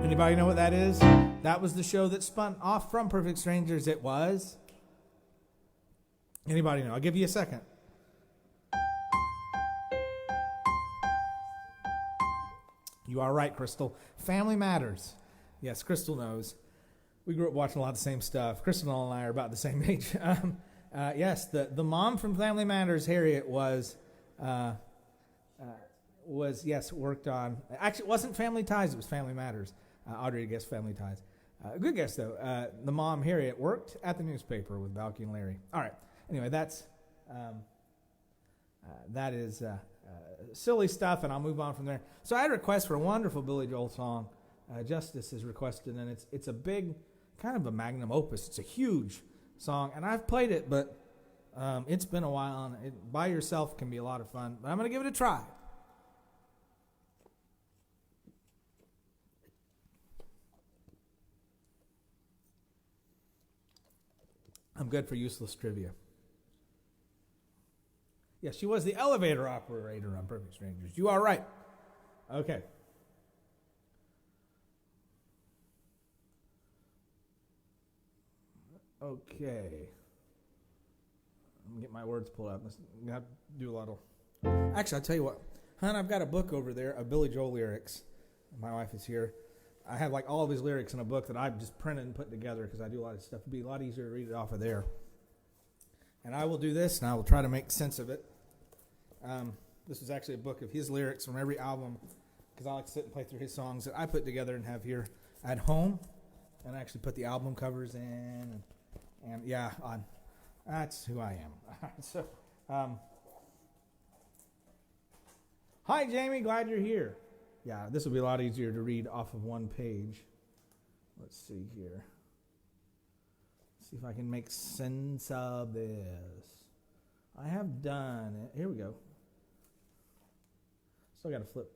Anybody know what that is? That was the show that spun off from Perfect Strangers. It was. Anybody know? I'll give you a second. You are right, Crystal. Family Matters. Yes, Crystal knows. We grew up watching a lot of the same stuff. Crystal and I are about the same age. Yes, the mom from Family Matters, Harriet, was worked on. Actually, it wasn't Family Ties. It was Family Matters. Audrey guessed Family Ties. Good guess, though. The mom, Harriet, worked at the newspaper with Balky and Larry. All right. Anyway, that is silly stuff, and I'll move on from there. So I had a request for a wonderful Billy Joel song. Justice is requested, and it's a big, kind of a magnum opus. It's a huge song, and I've played it, but it's been a while, and by yourself can be a lot of fun. But I'm going to give it a try. I'm good for useless trivia. Yes, she was the elevator operator on Perfect Strangers. You are right. Okay. Okay. Let me get my words pulled up. I have to do a lot of... Actually, I'll tell you what. Hon, I've got a book over there of Billy Joel lyrics. My wife is here. I have like all of his lyrics in a book that I've just printed and put together because I do a lot of stuff. It'd be a lot easier to read it off of there. And I will do this, and I will try to make sense of it. This is actually a book of his lyrics from every album because I like to sit and play through his songs that I put together and have here at home. And I actually put the album covers in. And yeah, that's who I am. So, hi, Jamie. Glad you're here. Yeah, this will be a lot easier to read off of one page. Let's see here. See if I can make sense of this. I have done it. Here we go. Still got to flip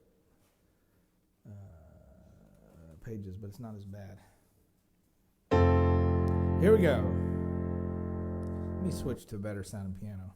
pages, but it's not as bad. Here we go. Let me switch to a better sounding piano.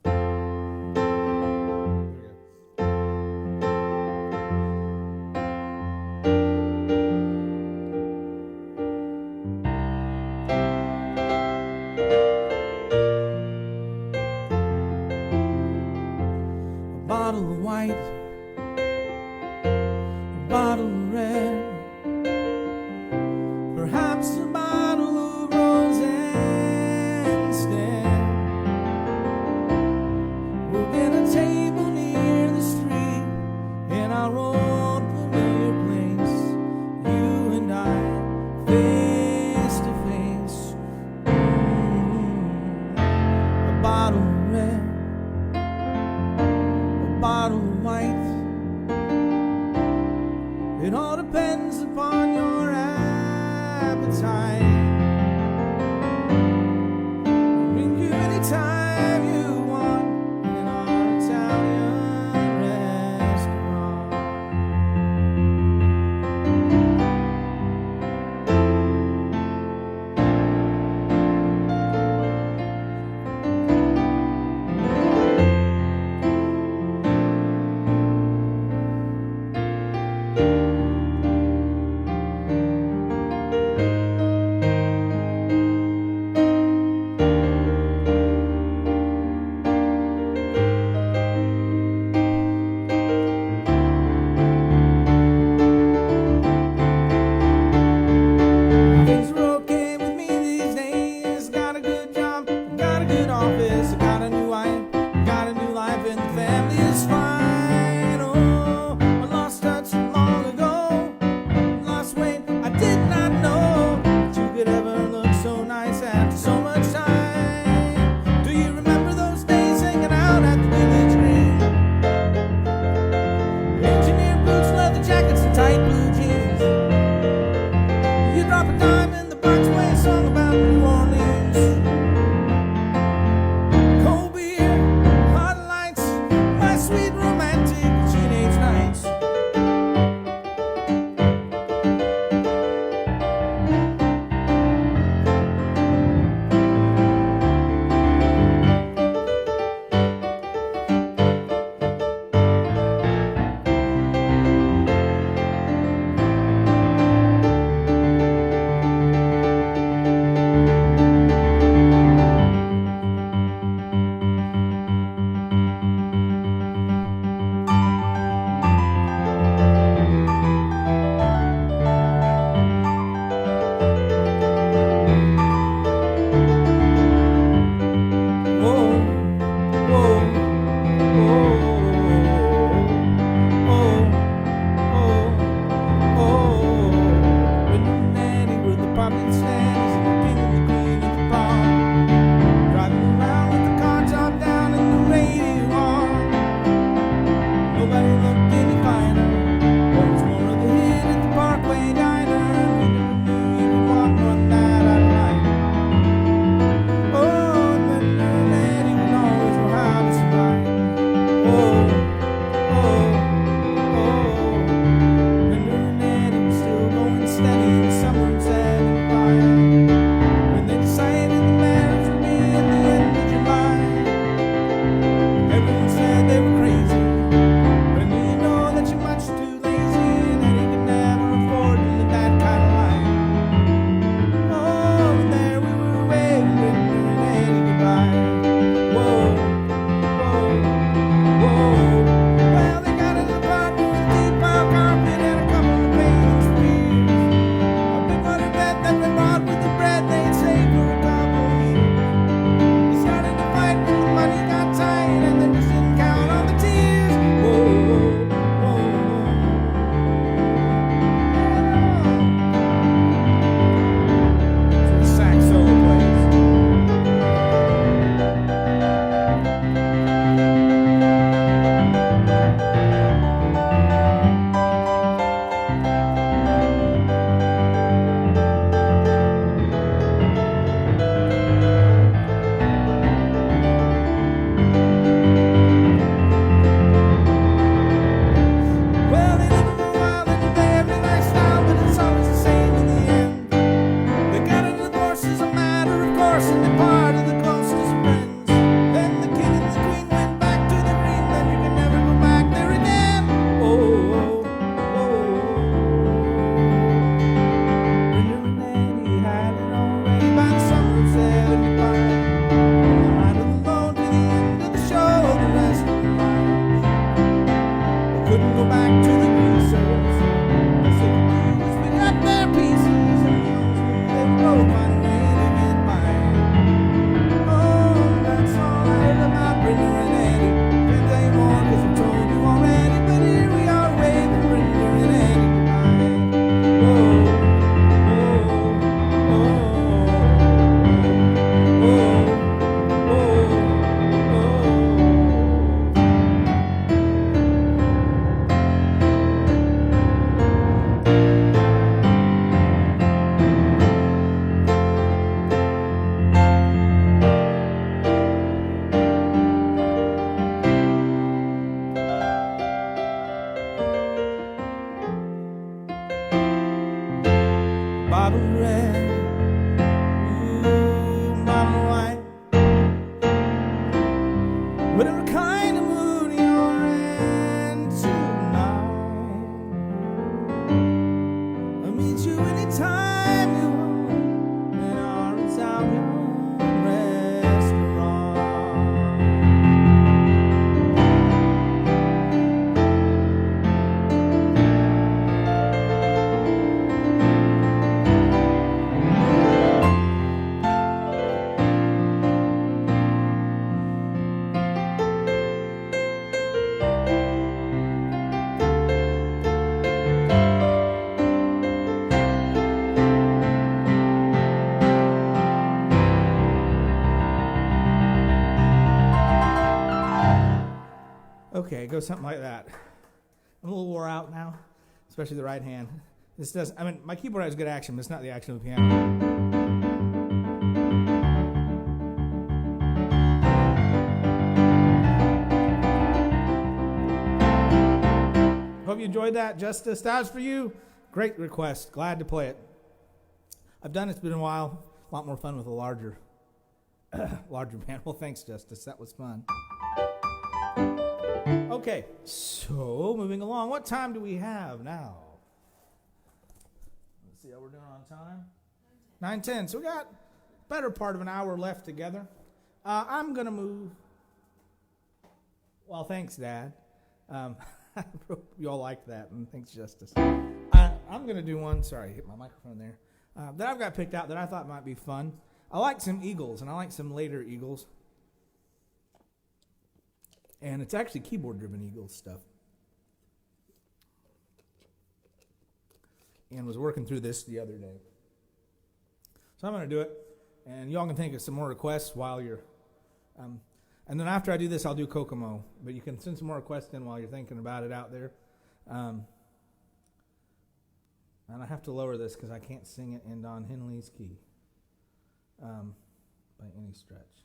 go back to the greasers. I said, please pick up their pieces, and they both find a way to get by. Oh, that's all I heard about Brenda and Eddie. Can't tell you more 'cause I told you already, but here we are waving Brenda and Eddie goodbye. Oh, oh, bottle red, bottle white, whatever kind of mood you're in tonight. I'll meet you anytime you want in our Italian restaurant. Okay, it goes something like that. I'm a little wore out now, especially the right hand. This does. I mean, my keyboard has good action, but it's not the action of the piano. Hope you enjoyed that. Justice, that was for you. Great request. Glad to play it. I've done it. It's been a while. A lot more fun with a larger band. Well, thanks, Justice. That was fun. Okay, so moving along. What time do we have now? Let's see how we're doing on time. 9:10. So we got better part of an hour left together. I'm going to move. Well, thanks, Dad. You all liked that, and thanks, Justice. I'm going to do one. Sorry, I hit my microphone there. That I've got picked out that I thought might be fun. I like some Eagles, and I like some later Eagles. And it's actually keyboard-driven Eagles stuff. And was working through this the other day. So I'm going to do it. And y'all can think of some more requests while you're... and then after I do this, I'll do Kokomo. But you can send some more requests in while you're thinking about it out there. And I have to lower this because I can't sing it in Don Henley's key. By any stretch.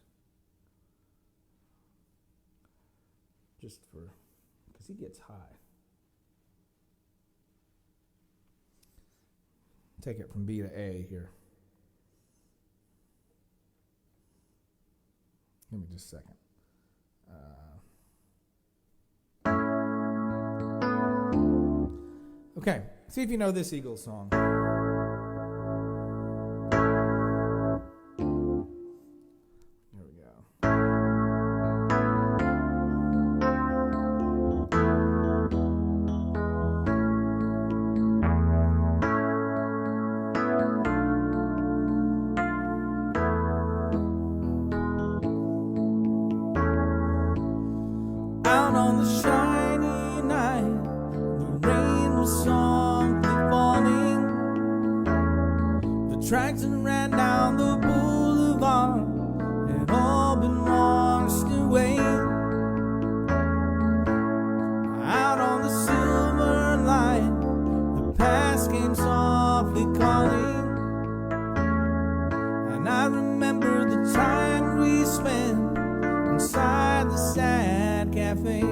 Just for, because he gets high. Take it from B to A here. Give me just a second. Okay, see if you know this Eagles song. Tracks and ran down the boulevard had all been washed away. Out on the silver line, the past came softly calling, and I remember the time we spent inside the sad cafe.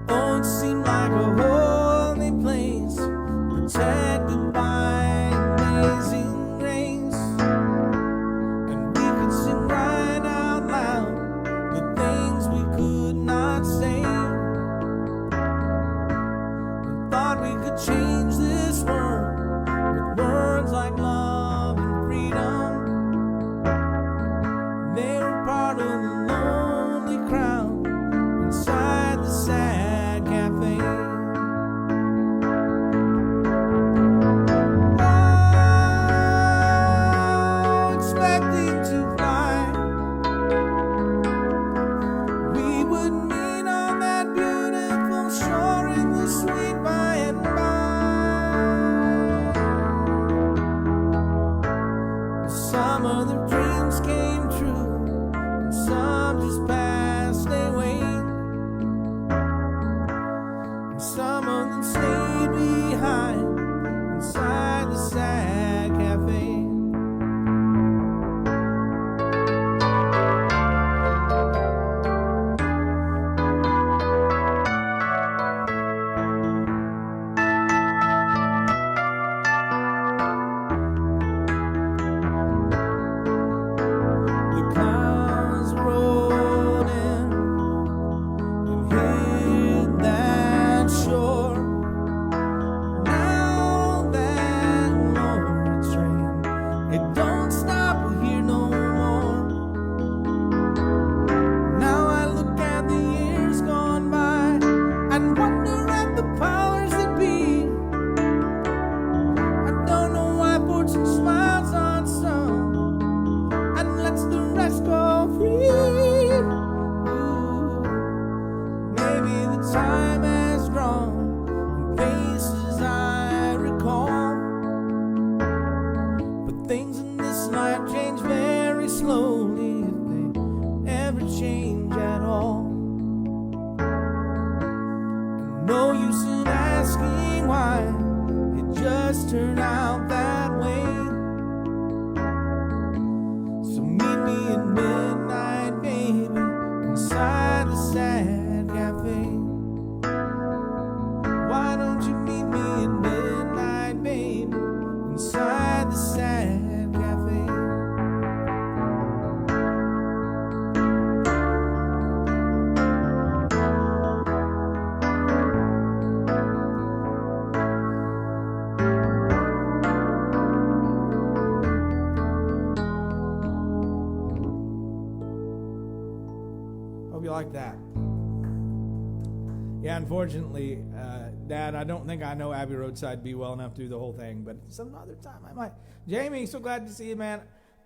Oh, it seemed like a holy place, protected by amazing grace, and we could sing right out loud the things we could not say, and thought we could change this world with words like love and freedom. They were part of the lonely crowd Sad Cafe. Why don't you meet me at midnight, babe, inside the Sad Cafe? Hope you like that. Yeah, unfortunately, Dad, I don't think I know Abbey Road Side B well enough to do the whole thing, but some other time I might. Jamie, so glad to see you, man.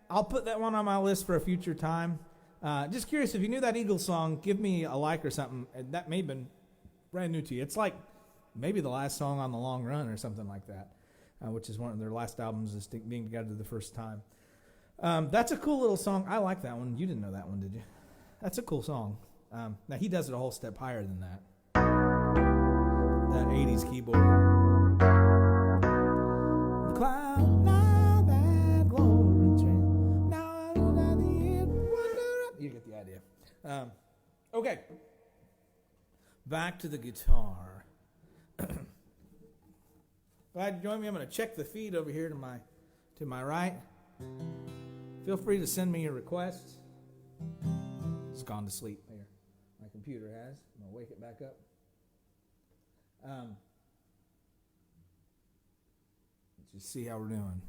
I'll put that one on my list for a future time. Just curious, if you knew that Eagles song, give me a like or something. That may have been brand new to you. It's like maybe the last song on The Long Run or something like that, which is one of their last albums is being together the first time. That's a cool little song. I like that one. You didn't know that one, did you? That's a cool song. Now, he does it a whole step higher than that. That 80s keyboard. Cloud, now that glory train. Now I know the end. You get the idea. Okay. Back to the guitar. Glad you joined me. I'm going to check the feed over here to my right. Feel free to send me your requests. It's gone to sleep here. My computer has. I'm going to wake it back up. Let's just see how we're doing.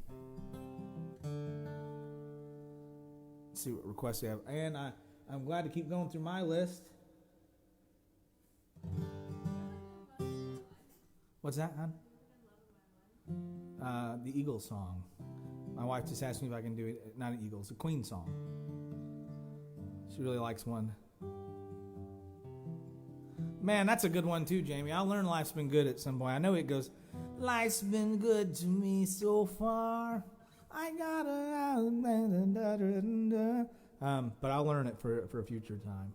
Let's see what requests we have. And I'm glad to keep going through my list. What's that, hon? The Eagles song. My wife just asked me if I can do it. Not an Eagles, a Queen song. She really likes one. Man, that's a good one too, Jamie. I'll learn Life's Been Good at some point. I know it goes, life's been good to me so far. I gotta, but I'll learn it for a future time.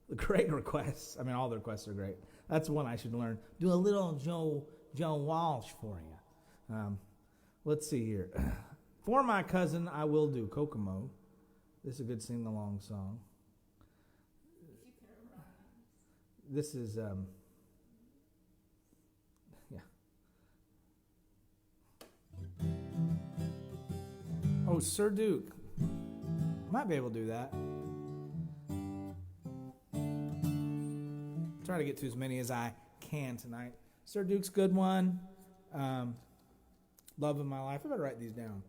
The great requests. I mean, all the requests are great. That's one I should learn. Do a little Joe Walsh for you. Let's see here. For my cousin, I will do Kokomo. This is a good sing-along song. This is, yeah. Oh, Sir Duke. Might be able to do that. Try to get to as many as I can tonight. Sir Duke's good one. Love of My Life. I better write these down.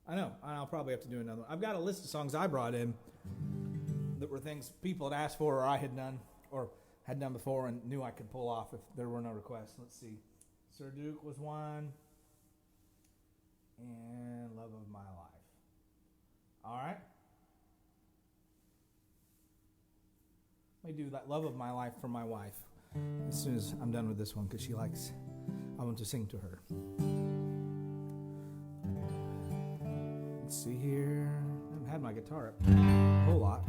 I know. I'll probably have to do another one. I've got a list of songs I brought in that were things people had asked for or I had done or had done before and knew I could pull off if there were no requests. Let's see. Sir Duke was one. And Love of My Life. All right. Let me do that Love of My Life for my wife as soon as I'm done with this one because she likes, I want to sing to her. Let's see here. I haven't had my guitar up a whole lot.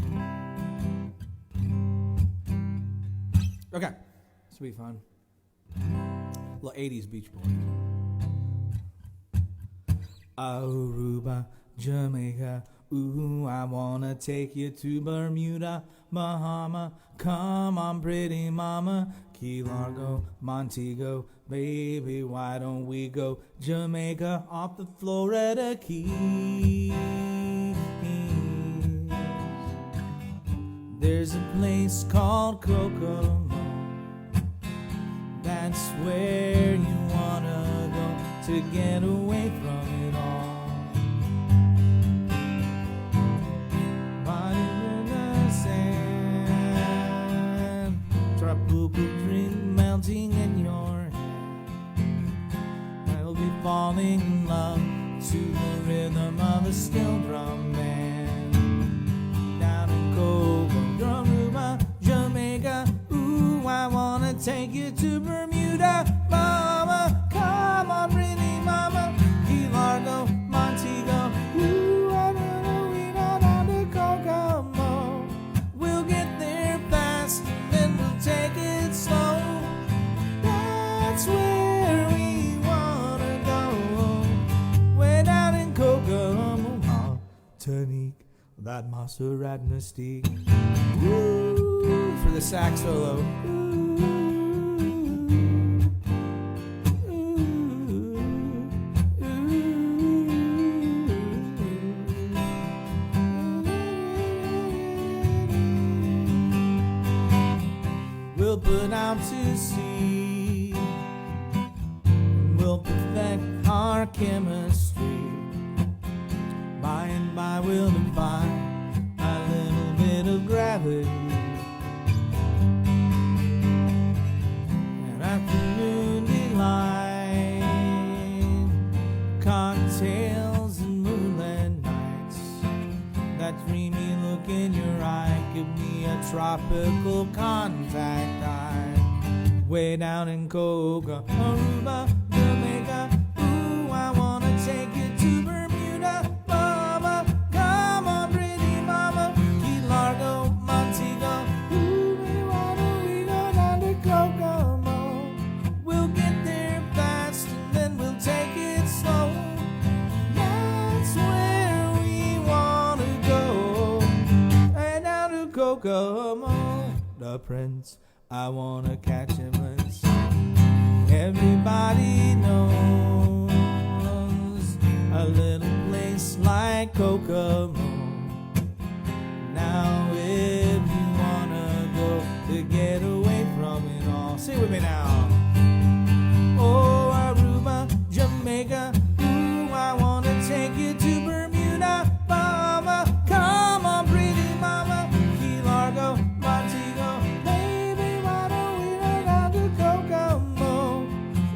Okay. This will be fun. Little 80s Beach Boys. Aruba, Jamaica. Ooh, I wanna take you to Bermuda, Bahama. Come on, pretty mama. Key Largo, Montego. Baby, why don't we go Jamaica off the Florida Keys? There's a place called Kokomo. That's where you wanna go to get away from it all. Tropical dream melting in your hand. I'll be falling in love to the rhythm of a steel drum band. Down in Coco, Aruba, Jamaica. Ooh, I wanna take you to Bermuda, mama. Come on, pretty mama. Key Largo, that Maserati. Ooh, for the sax solo. We'll put out to sea, and we'll perfect our chemistry. By and by we'll define a little bit of gravity. An afternoon delight, cocktails and moonlit nights. That dreamy look in your eye, give me a tropical contact eye. Way down in Coca, Aruba, Jamaica. Ooh, I wanna take you to Bermuda, mama. Come on, pretty mama. Key Largo, Montego. Ooh, why don't we go down to Kokomo? We'll get there fast and then we'll take it slow. That's where we wanna go. Right down to Kokomo. The Prince, I wanna catch him once. Everybody knows a little place like Kokomo. Now if you wanna go to get away from it all, sing with me now. Oh, Aruba, Jamaica. Ooh, I wanna take you to Bermuda, mama. Come on, pretty mama. Key Largo, Montego. Baby, why don't we go down to Kokomo?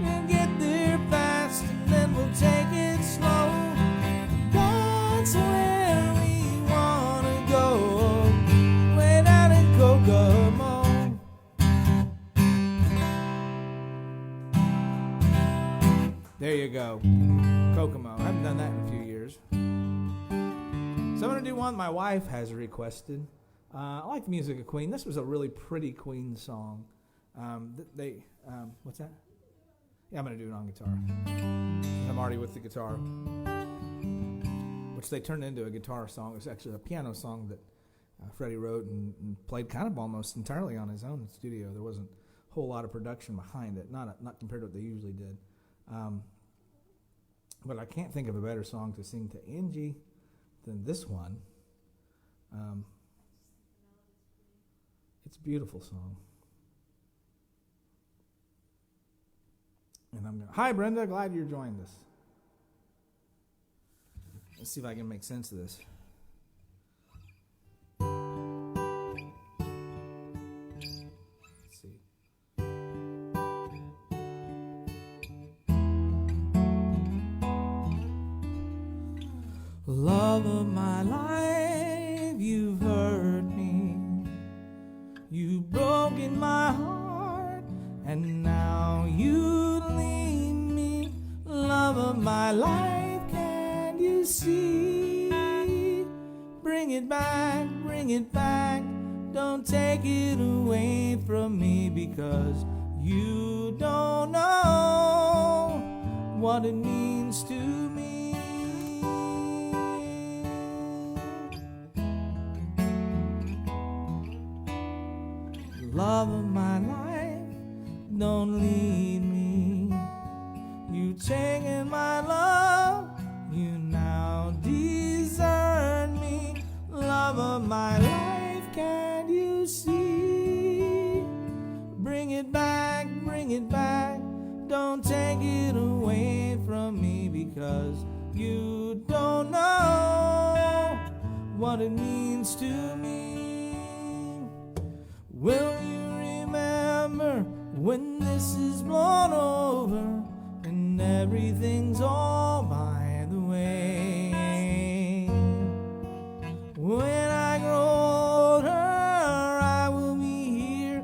We'll get there fast and then we'll take it slow. That's where we wanna go. Way down in Kokomo. There you go. Kokomo. I haven't done that in a few years. So I'm going to do one my wife has requested. I like the music of Queen. This was a really pretty Queen song. What's that? Yeah, I'm going to do it on guitar. I'm already with the guitar, which they turned into a guitar song. It was actually a piano song that Freddie wrote and played kind of almost entirely on his own in the studio. There wasn't a whole lot of production behind it, not compared to what they usually did. But I can't think of a better song to sing to Angie than this one. It's a beautiful song. And I'm going, hi Brenda, glad you joined us. Let's see if I can make sense of this. Let's see. Love of my life, you've hurt me. You've broken my heart, and now you leave me. Love of my life, can't you see? Bring it back, don't take it away from me, because you don't know what it means to me. Love of my life, don't leave me. You taken my love, you now desert me. Love of my life, can't you see? Bring it back, don't take it away from me, because you don't know what it means to me. Will you remember when this is blown over and everything's all by the way? When I grow older, I will be here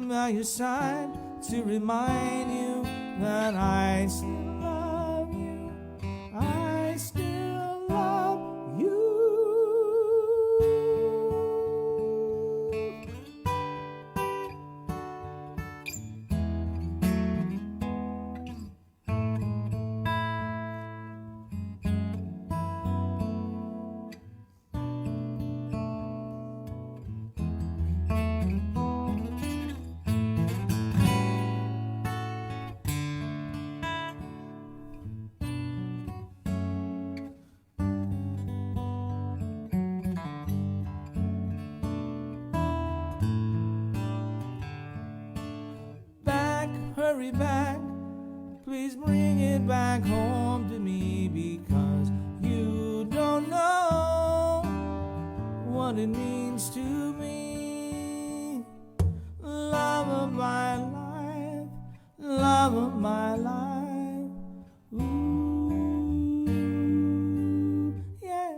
by your side to remind you that I still love you. I still love you. memory back. Please bring it back home to me, because you don't know what it means to me. Love of my life, love of my life. Ooh, yeah.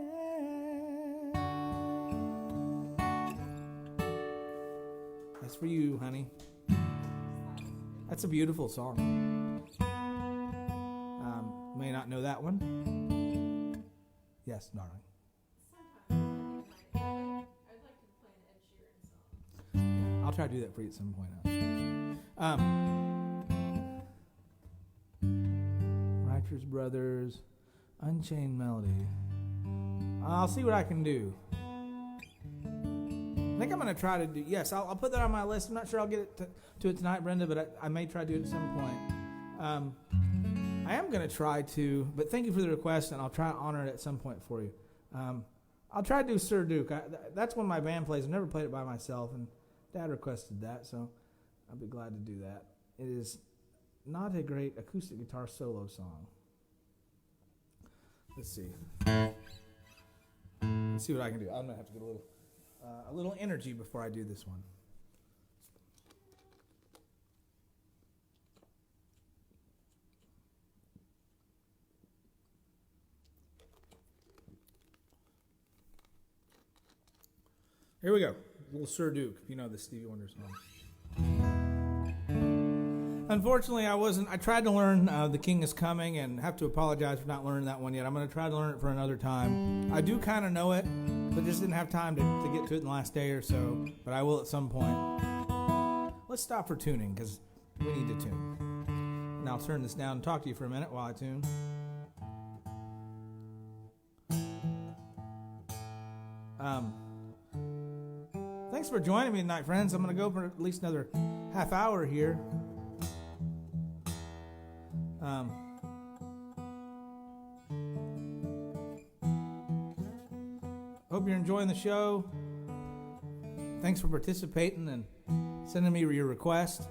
That's for you, honey. That's a beautiful song. May not know that one. Yes, darling. Sometimes I'd like to play an Ed Sheeran song. I'll try to do that for you at some point. Righteous Brothers, Unchained Melody. I'll see what I can do. I think I'm going to try to do. Yes, I'll put that on my list. I'm not sure I'll get it to it tonight, Brenda, but I may try to do it at some point. I am going to try to, but thank you for the request, and I'll try to honor it at some point for you. I'll try to do Sir Duke. That's one my band plays. I've never played it by myself, and Dad requested that, so I'll be glad to do that. It is not a great acoustic guitar solo song. Let's see. Let's see what I can do. I'm going to have to get a little energy before I do this one. Here we go. Little Sir Duke, if you know the Stevie Wonder song. Unfortunately, I tried to learn The King is Coming, and have to apologize for not learning that one yet. I'm going to try to learn it for another time. I do kind of know it, but just didn't have time to get to it in the last day or so, but I will at some point. Let's stop for tuning, because we need to tune. And I'll turn this down and talk to you for a minute while I tune. Thanks for joining me tonight, friends. I'm going to go for at least another half hour here. Hope you're enjoying the show. Thanks for participating and sending me your request.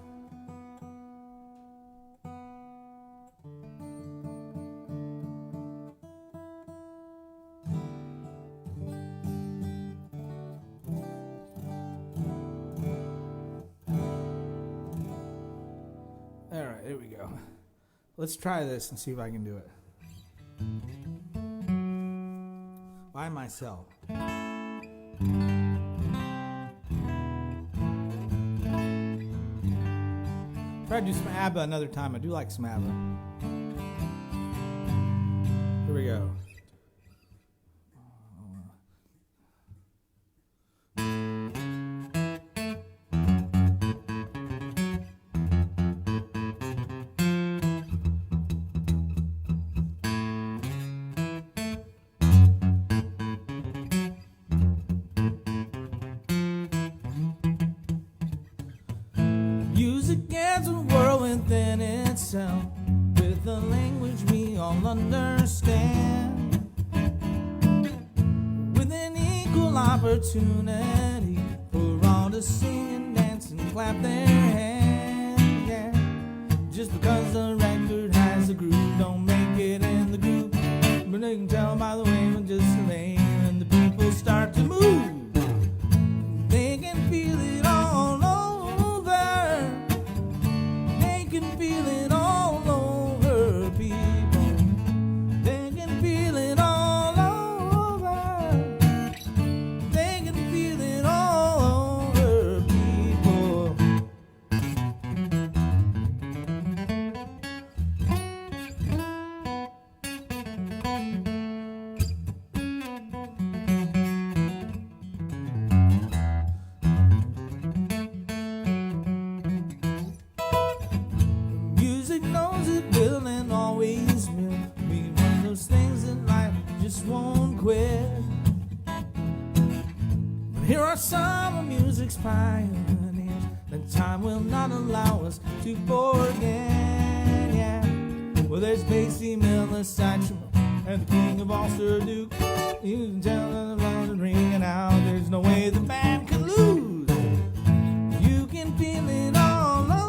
Let's try this and see if I can do it. By myself. Try to do some ABBA another time. I do like some ABBA. Here we go. With a language we all understand, with an equal opportunity for all to sing and dance and clap their hands. Yeah. Just because the record has a groove, don't make it in the group. But you can tell by the way when just the name and the people start to move. They can feel it all over. They can feel it all over, people. They can feel it all over. They can feel it all over, people. Music knows it will and always will be one of those things in life just won't quit. But here are some of music's pioneers that time will not allow us to forget. Yeah. Well, there's Basie Miller, Satchel, and the king of all, Sir Duke. You can tell the phone ringing out. There's no way the band can lose. You can feel it all over.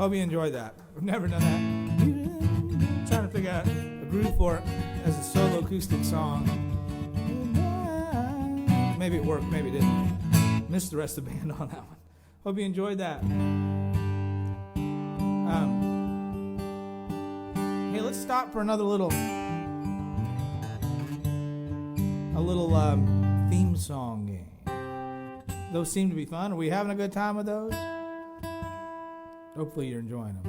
Hope you enjoyed that. I've never done that. I'm trying to figure out a groove for it as a solo acoustic song. Maybe it worked, maybe it didn't. Missed the rest of the band on that one. Hope you enjoyed that. Hey, let's stop for another little theme song game. Those seem to be fun. Are we having a good time with those? Hopefully you're enjoying them.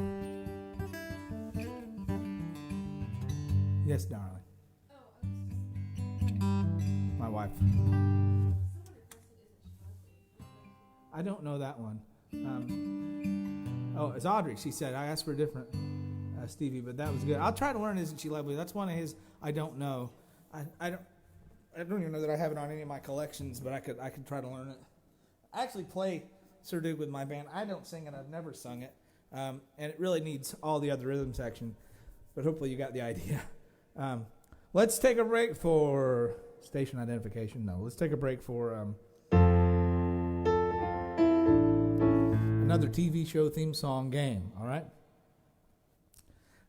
Yes, darling. Oh, I was just. My wife. Someone requested Isn't She Lovely? I don't know that one. Oh, it's Audrey. She said I asked for a different Stevie, but that was good. I'll try to learn Isn't She Lovely. That's one of his I don't know. I don't even know that I have it on any of my collections, but I could try to learn it. I actually play Sir Duke with my band. I don't sing it. I've never sung it, and it really needs all the other rhythm section. But hopefully you got the idea. Let's take a break for station identification. No, let's take a break for another TV show theme song game. All right.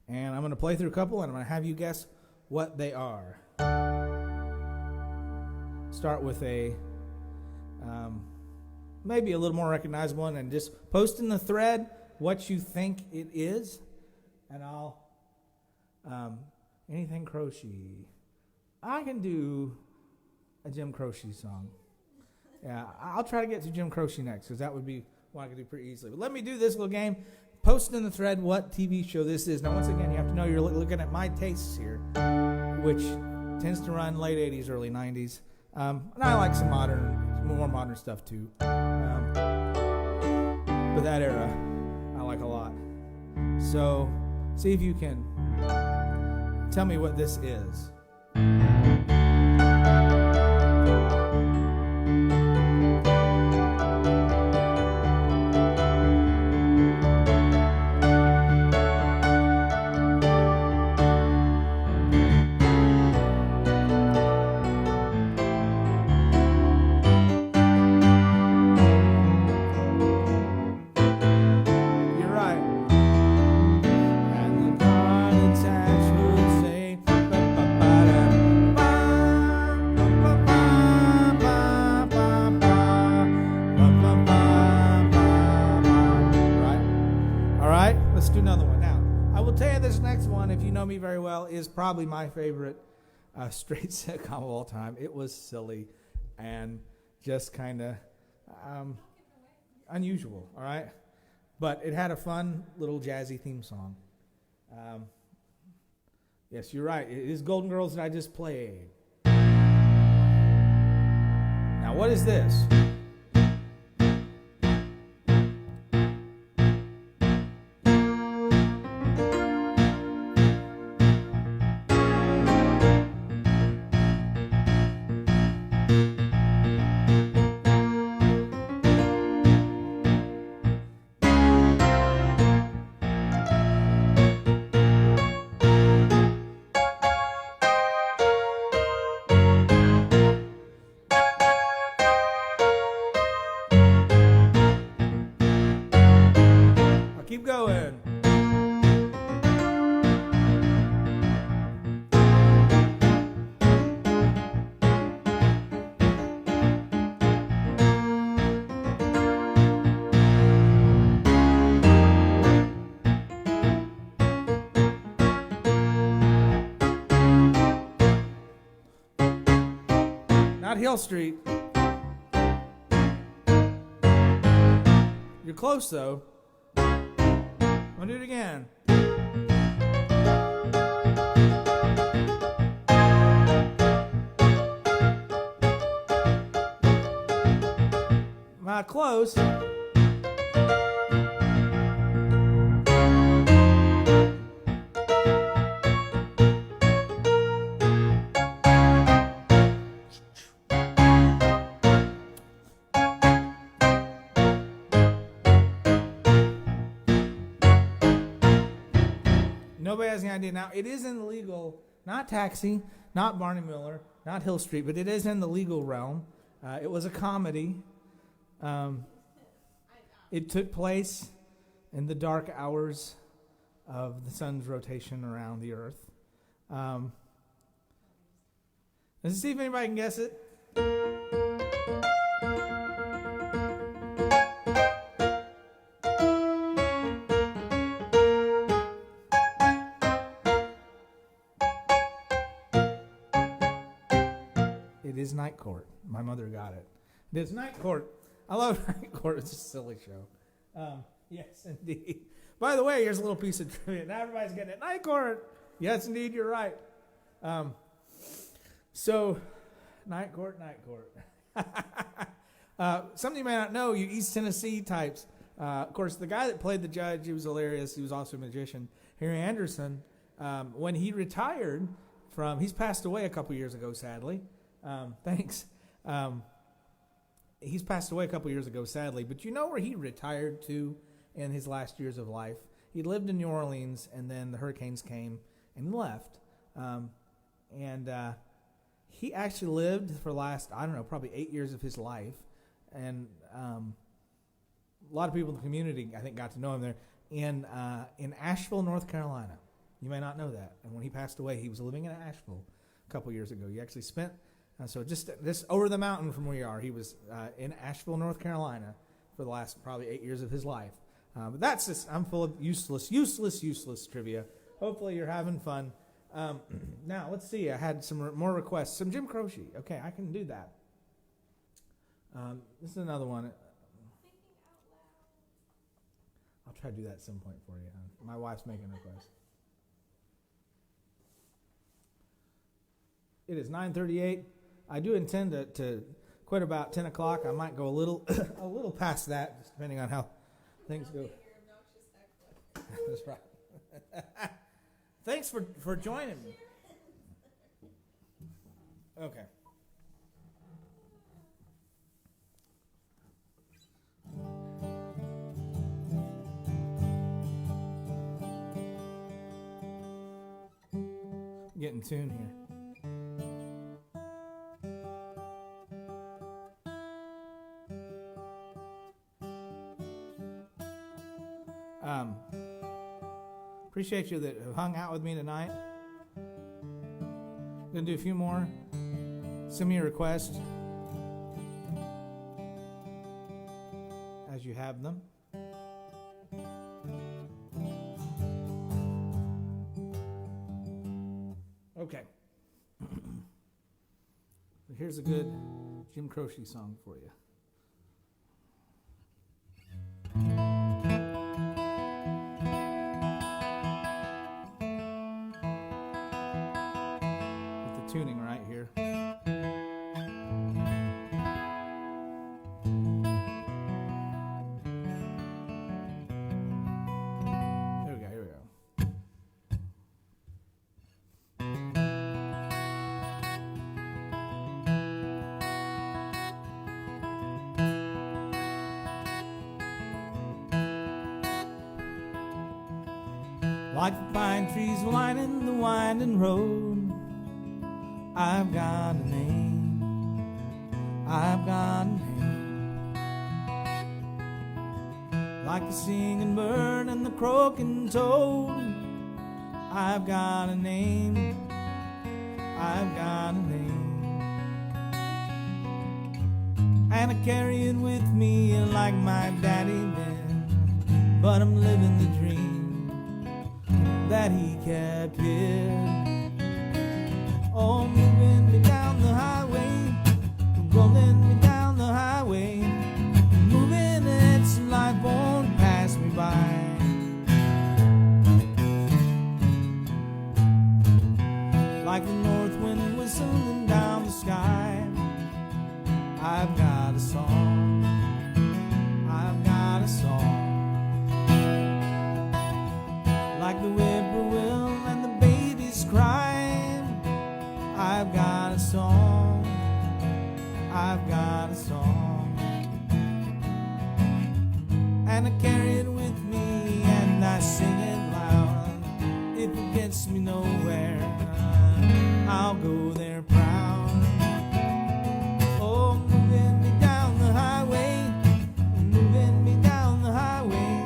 And I'm going to play through a couple, and I'm going to have you guess what they are. Start with a maybe a little more recognizable one, and just post in the thread what you think it is, and I'll anything Croce. I can do a Jim Croce song. Yeah, I'll try to get to Jim Croce next, because that would be one I could do pretty easily. But let me do this little game. Post in the thread what TV show this is. Now, once again, you have to know you're looking at my tastes here, which tends to run late 80s, early 90s. And I like some more modern stuff too. But that era, I like a lot. So, see if you can tell me what this is. Is probably my favorite straight sitcom of all time. It was silly and just kind of unusual, all right? But it had a fun little jazzy theme song. Yes, you're right. It is Golden Girls that I just played. Now, what is this? Keep going. Not Hill Street. You're close though. I'm gonna do it again. Not close. Nobody has any idea. Now, it is in the legal, not Taxi, not Barney Miller, not Hill Street, but it is in the legal realm. It was a comedy. It took place in the dark hours of the sun's rotation around the earth. Let's see if anybody can guess it. It is Night Court. My mother got it. It is Night Court. I love Night Court. It's a silly show. Yes, indeed. By the way, here's a little piece of trivia. Now everybody's getting it. Night Court. Yes, indeed, you're right. So, Night Court, Night Court. Something you may not know, you East Tennessee types. Of course, the guy that played the judge, he was hilarious. He was also a magician. Harry Anderson, when he retired he's passed away a couple years ago, sadly. Thanks. He's passed away a couple years ago, sadly. But you know where he retired to in his last years of life? He lived in New Orleans, and then the hurricanes came and left. He actually lived for the last, probably 8 years of his life. And a lot of people in the community, I think, got to know him there in Asheville, North Carolina. You may not know that. And when he passed away, he was living in Asheville a couple years ago. He actually spent, so just over the mountain from where you are, he was in Asheville, North Carolina for the last probably 8 years of his life. But that's just, I'm full of useless trivia. Hopefully you're having fun. Now, let's see. I had some more requests. Some Jim Croce. Okay, I can do that. This is another one. I'll try to do that at some point for you. My wife's making a request. It is 9:38. I do intend to quit about 10 o'clock. I might go a little a little past that, just depending on how things go. That's right. Thanks for joining me. Okay. Get in tune here. Appreciate you that have hung out with me tonight. I'm going to do a few more. Send me a request as you have them. Okay. Here's a good Jim Croce song for you. Tuning right here. Here we go. Like the pine trees lining the winding road, I've got a name, I've got a name. Like the singing bird and the croaking toad, I've got a name, I've got a name. And I carry it with me like my daddy did, but I'm living the dream that he kept here. Oh, moving me down the highway, rolling me down the highway, moving it so life won't pass me by. Like the north wind whistling down the sky, I've got a song, I've got a song. Like the whippoorwill and the babies cry, I've got a song, I've got a song. And I carry it with me and I sing it loud. If it gets me nowhere, I'll go there proud. Oh, moving me down the highway, moving me down the highway,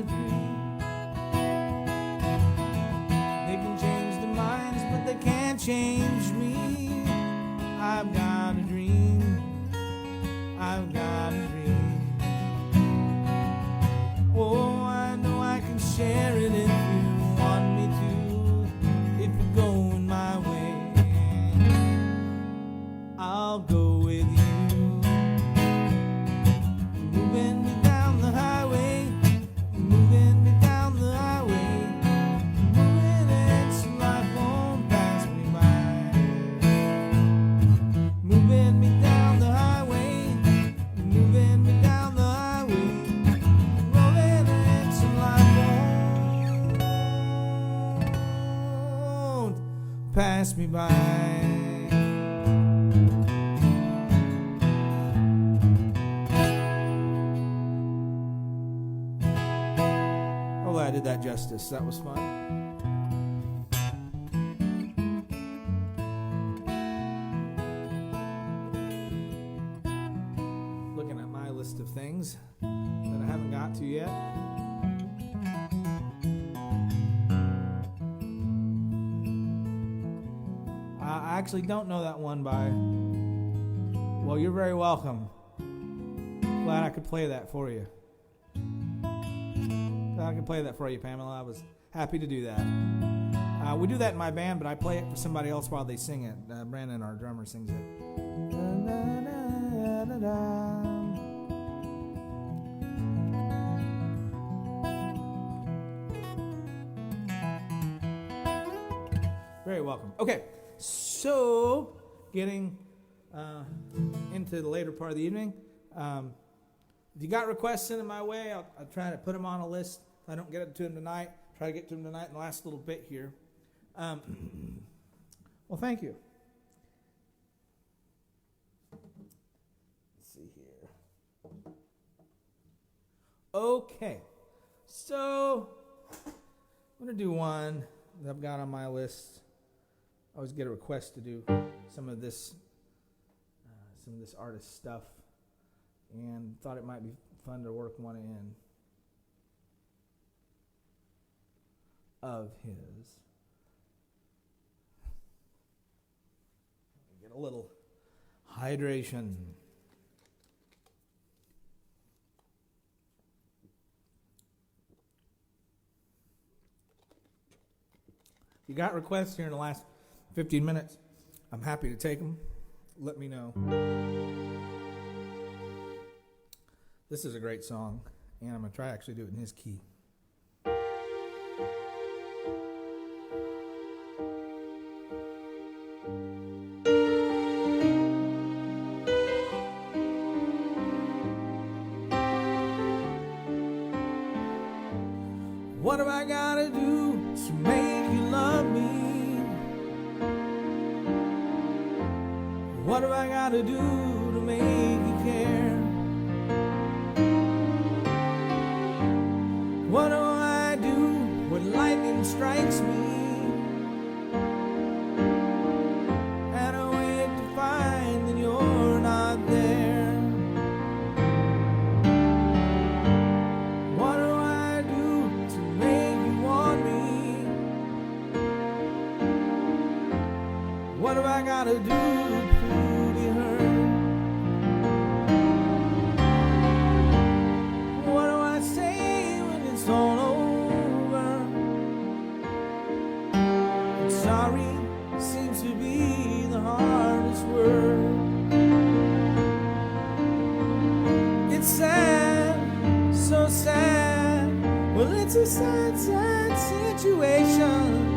a dream. They can change their minds, but they can't change me. I've got a dream. I've got a dream. Oh, I know I can share it if you want me to. If you're going my way, I'll go with you. Moving me down the highway, moving me down the highway, moving it so life won't pass me by. Moving me down the highway, moving me down the highway, moving it so life won't pass me by. Hopefully I did that justice. That was fun. Looking at my list of things that I haven't got to yet. I actually don't know that one by. Well, you're very welcome. Glad I could play that for you. I can play that for you, Pamela. I was happy to do that. We do that in my band, but I play it for somebody else while they sing it. Brandon, our drummer, sings it. Very welcome. Okay, so getting into the later part of the evening. If you got requests sent in my way, I'll try to put them on a list. If I don't get to them tonight, try to get to them tonight in the last little bit here. Well, thank you. Let's see here. Okay, so I'm going to do one that I've got on my list. I always get a request to do some of this artist stuff, and thought it might be fun to work one in of his. Get a little hydration. You got requests here in the last 15 minutes? I'm happy to take them. Let me know. This is a great song, and I'm going to try to actually do it in his key. What have I got to do to make you love me? What have I got to do to make you care? What do I do when lightning strikes me? And I wake to find that you're not there. What do I do to make you want me? What have I got to do to be heard? What do I say when it's all over? And sorry seems to be the hardest word. It's sad, so sad. Well, it's a sad, sad situation,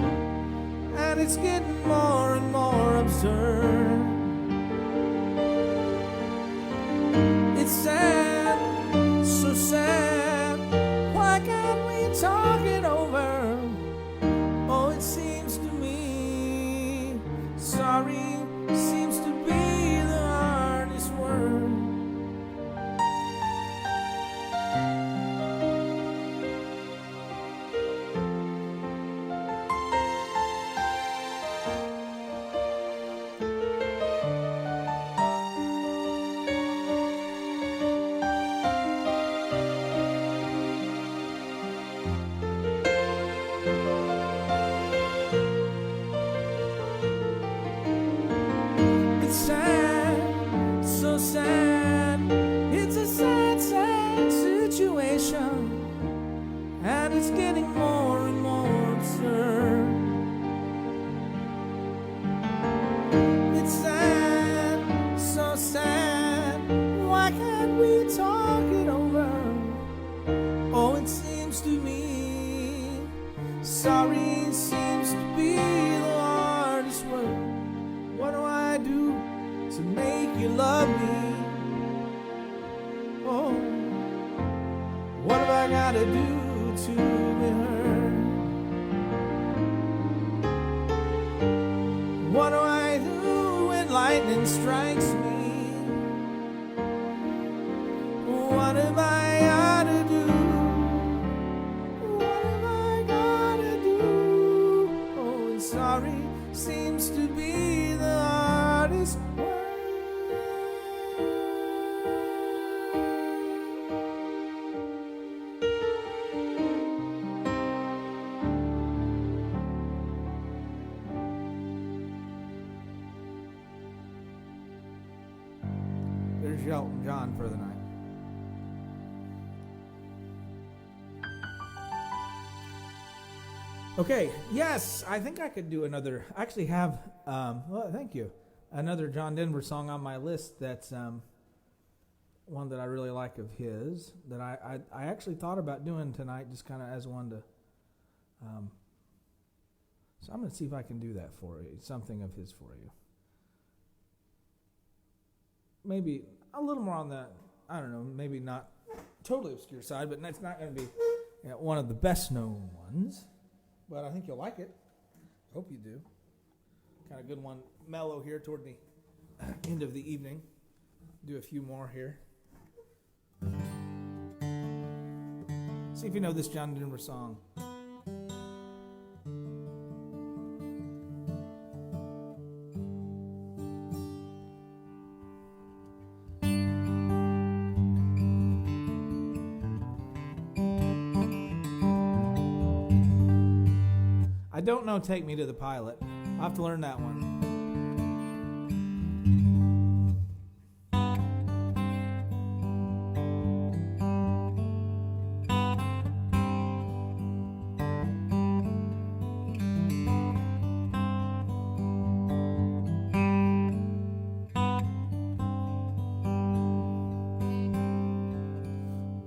and it's getting more and more absurd. It's sad, so sad. Why can't we talk it over? Oh, it seems to me sorry seems to be the hardest word. obsession, and it's getting more and more absurd. It's sad, so sad. Why can't we talk it over? Oh, it seems to me sorry seems to be the hardest word. What do I do to make you love me? Oh, what have I got to do to be heard? What do I do when lightning strikes me? What have I got to do? What have I got to do? Oh, and sorry seems to be the hardest word. There's Elton John for the night. Okay, yes, I think I could do another. I actually have, well, thank you, another John Denver song on my list that's one that I really like of his that I actually thought about doing tonight, just kind of as one to. So I'm going to see if I can do that for you, something of his for you. Maybe a little more on the, I don't know, maybe not totally obscure side, but it's not going to be one of the best known ones. But I think you'll like it. Hope you do. Kind of good one, mellow here toward the end of the evening. Do a few more here. See if you know this John Denver song. I don't know Take Me to the Pilot. I'll have to learn that one.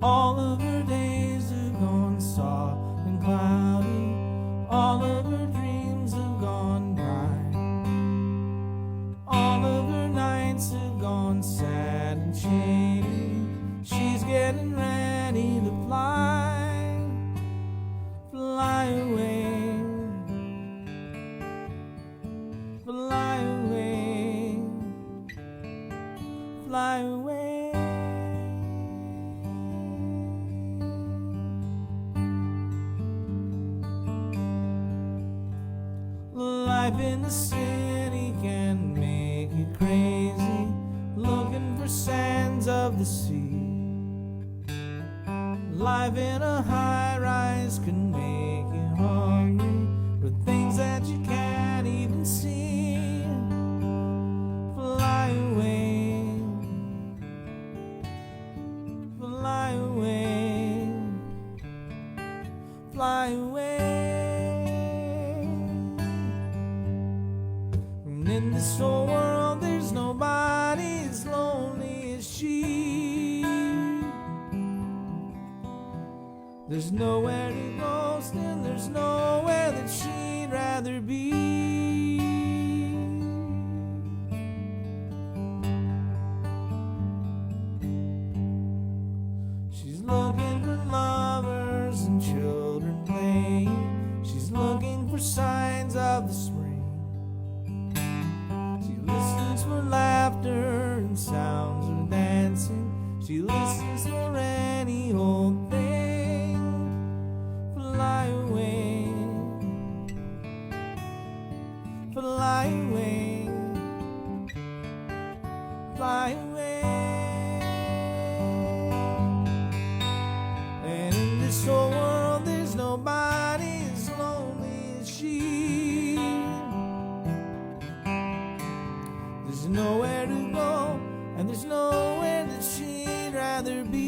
All of her days have gone soft and cloudy. All of her dreams have gone dry. All of her nights have gone sad and shady. She's getting ready to fly, fly away, fly away, fly away. Life in the city can make you crazy, looking for sands of the sea. Life in a high-rise can make you hungry for things that you can't even see. Fly away, fly away, fly away. In this whole world, there's nobody as lonely as she. There's nowhere to go, and there's nowhere that she'd rather be. She's looking for lovers and children playing. She's looking for signs of the spring. Listens for laughter and sounds of dancing. She listens for any old thing. Fly away, fly away, fly away. And in this whole world, there's nobody as lonely as she. There's nowhere to go, and there's nowhere that she'd rather be.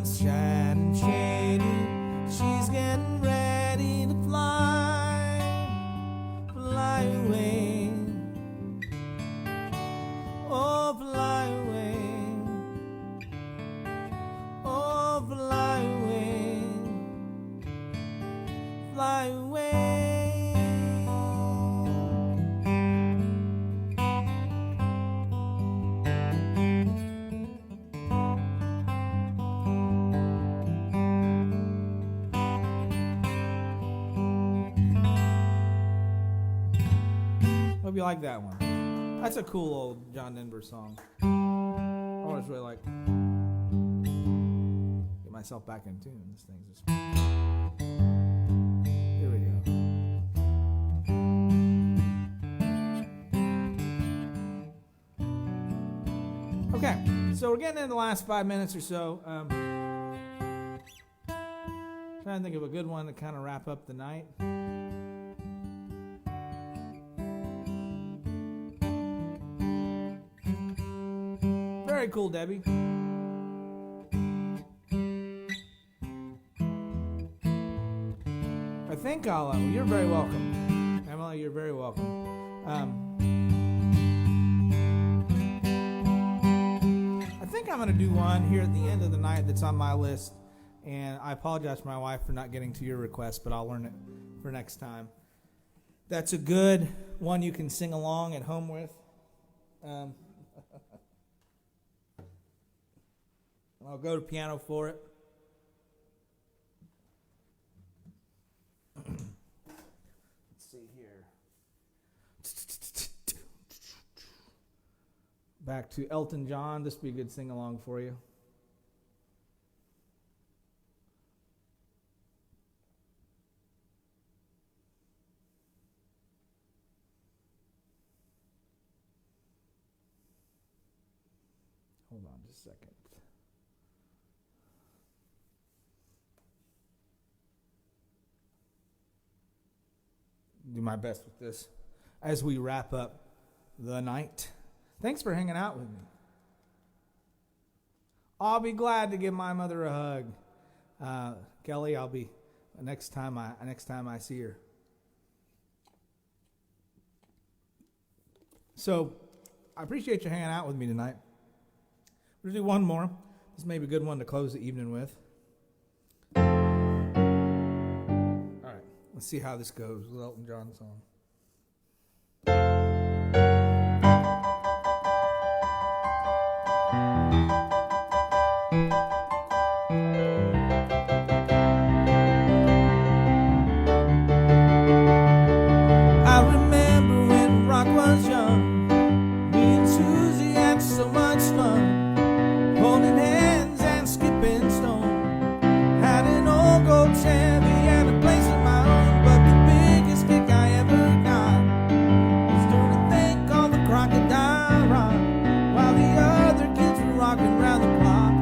sun's shining shady. She's getting ready to fly, fly away. Oh, fly away. Oh, fly away. Fly away. Hope you like that one. That's a cool old John Denver song. I always really like get myself back in tune. This thing's just here we go. Okay, so we're getting into the last 5 minutes or so. Trying to think of a good one to kind of wrap up the night. Very cool, Debbie. I think I'll. You're very welcome, Emily. You're very welcome. I think I'm going to do one here at the end of the night that's on my list, and I apologize to my wife for not getting to your request, but I'll learn it for next time. That's a good one you can sing along at home with. I'll go to piano for it. Let's see here. Back to Elton John. This would be a good sing-along for you. Hold on just a second. Do my best with this as we wrap up the night. Thanks for hanging out with me. I'll be glad to give my mother a hug. Kelly, I'll be next time I see her. So I appreciate you hanging out with me tonight. We'll do one more. This may be a good one to close the evening with. Let's see how this goes with Elton John song. I remember when rock was young, me and Susie had so much fun, holding hands and skipping stone. Had an old gold Chevy and a place of my own. Kick I ever got was doing a thing called the Crocodile Rock, while the other kids were rocking round the clock.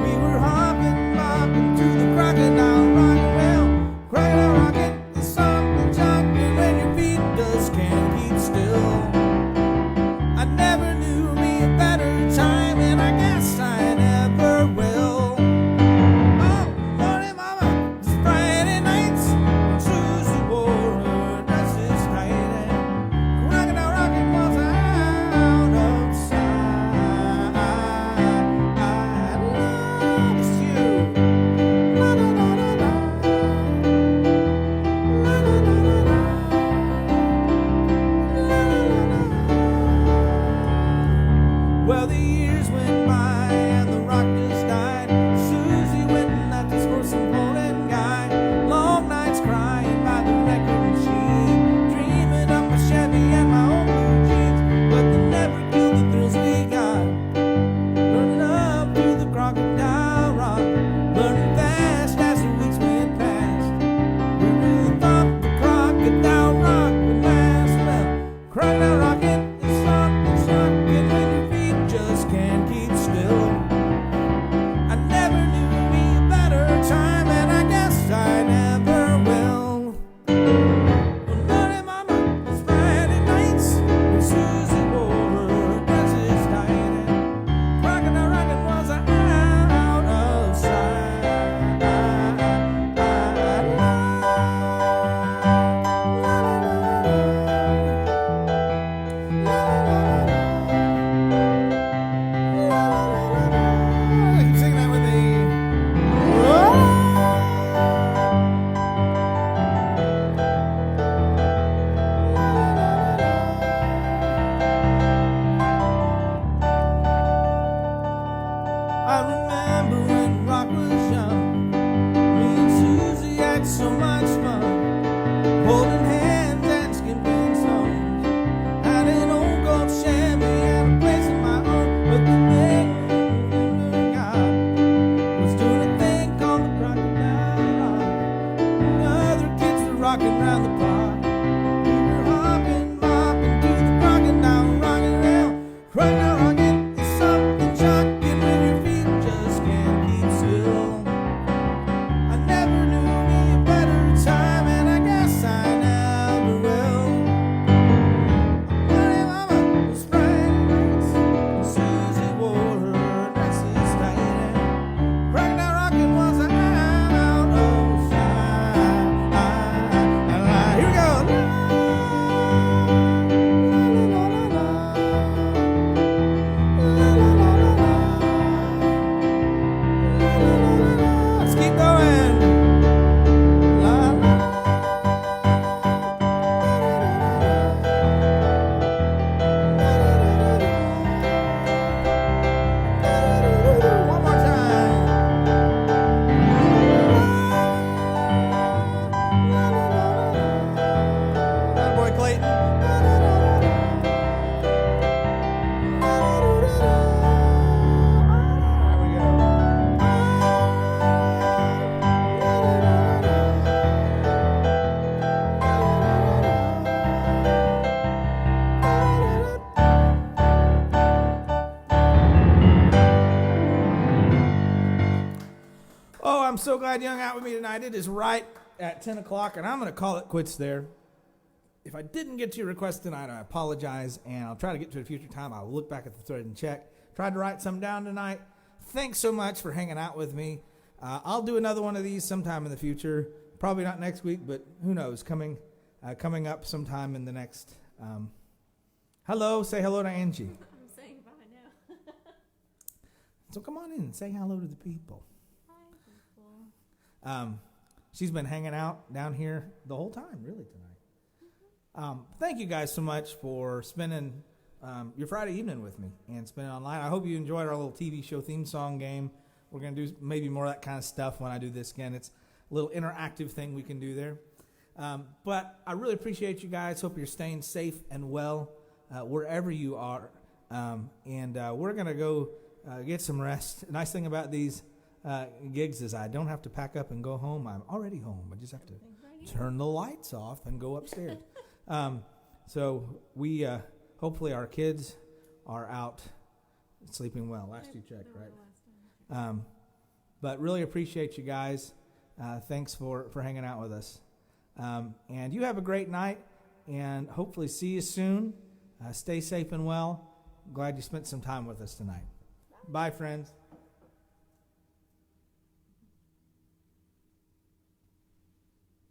We were hopping, bopping to the Crocodile Rock. Well, Crocodile rocking is something shocking when your feet just can't keep still. I never knew me a better time, and I guess I never will. Oh, Lordy Mama, it's Friday nights, Susie wore her dresses tight, and Crocodile rocking was out of sight. I lost you. La la la la la. La la la la la. La la la la. Well, the years went by and the rock just died. Susie went and left us for some Poland guy. Long nights crying by the record machine, dreaming of my Chevy and my old blue jeans, but they never killed the thrills we got. Burning up to the Crocodile Rock, burning fast as the weeks went past. We really thought the Crocodile Rock would last. Well, Crocodile rocking is something shocking when your feet just can't keep still. so glad you hung out with me tonight. It is right at 10 o'clock, and I'm going to call it quits there. If I didn't get to your request tonight, I apologize, and I'll try to get to it a future time. I'll look back at the thread and check. Tried to write some down tonight. Thanks so much for hanging out with me. I'll do another one of these sometime in the future. Probably not next week, but who knows? Coming up sometime in the next. Hello, say hello to Angie. I'm saying bye now. So come on in and say hello to the people. Hi, people. She's been hanging out down here the whole time, really, tonight. Thank you guys so much for spending your Friday evening with me and spending it online. I hope you enjoyed our little TV show theme song game. We're going to do maybe more of that kind of stuff when I do this again. It's a little interactive thing we can do there. But I really appreciate you guys. Hope you're staying safe and well wherever you are. And we're going to go get some rest. The nice thing about these gigs is I don't have to pack up and go home. I'm already home. I just have to turn the lights off and go upstairs. So we hopefully our kids are out sleeping well. Last you checked, right? But really appreciate you guys. Thanks for hanging out with us. And you have a great night, and hopefully see you soon. Stay safe and well. Glad you spent some time with us tonight. Bye, friends.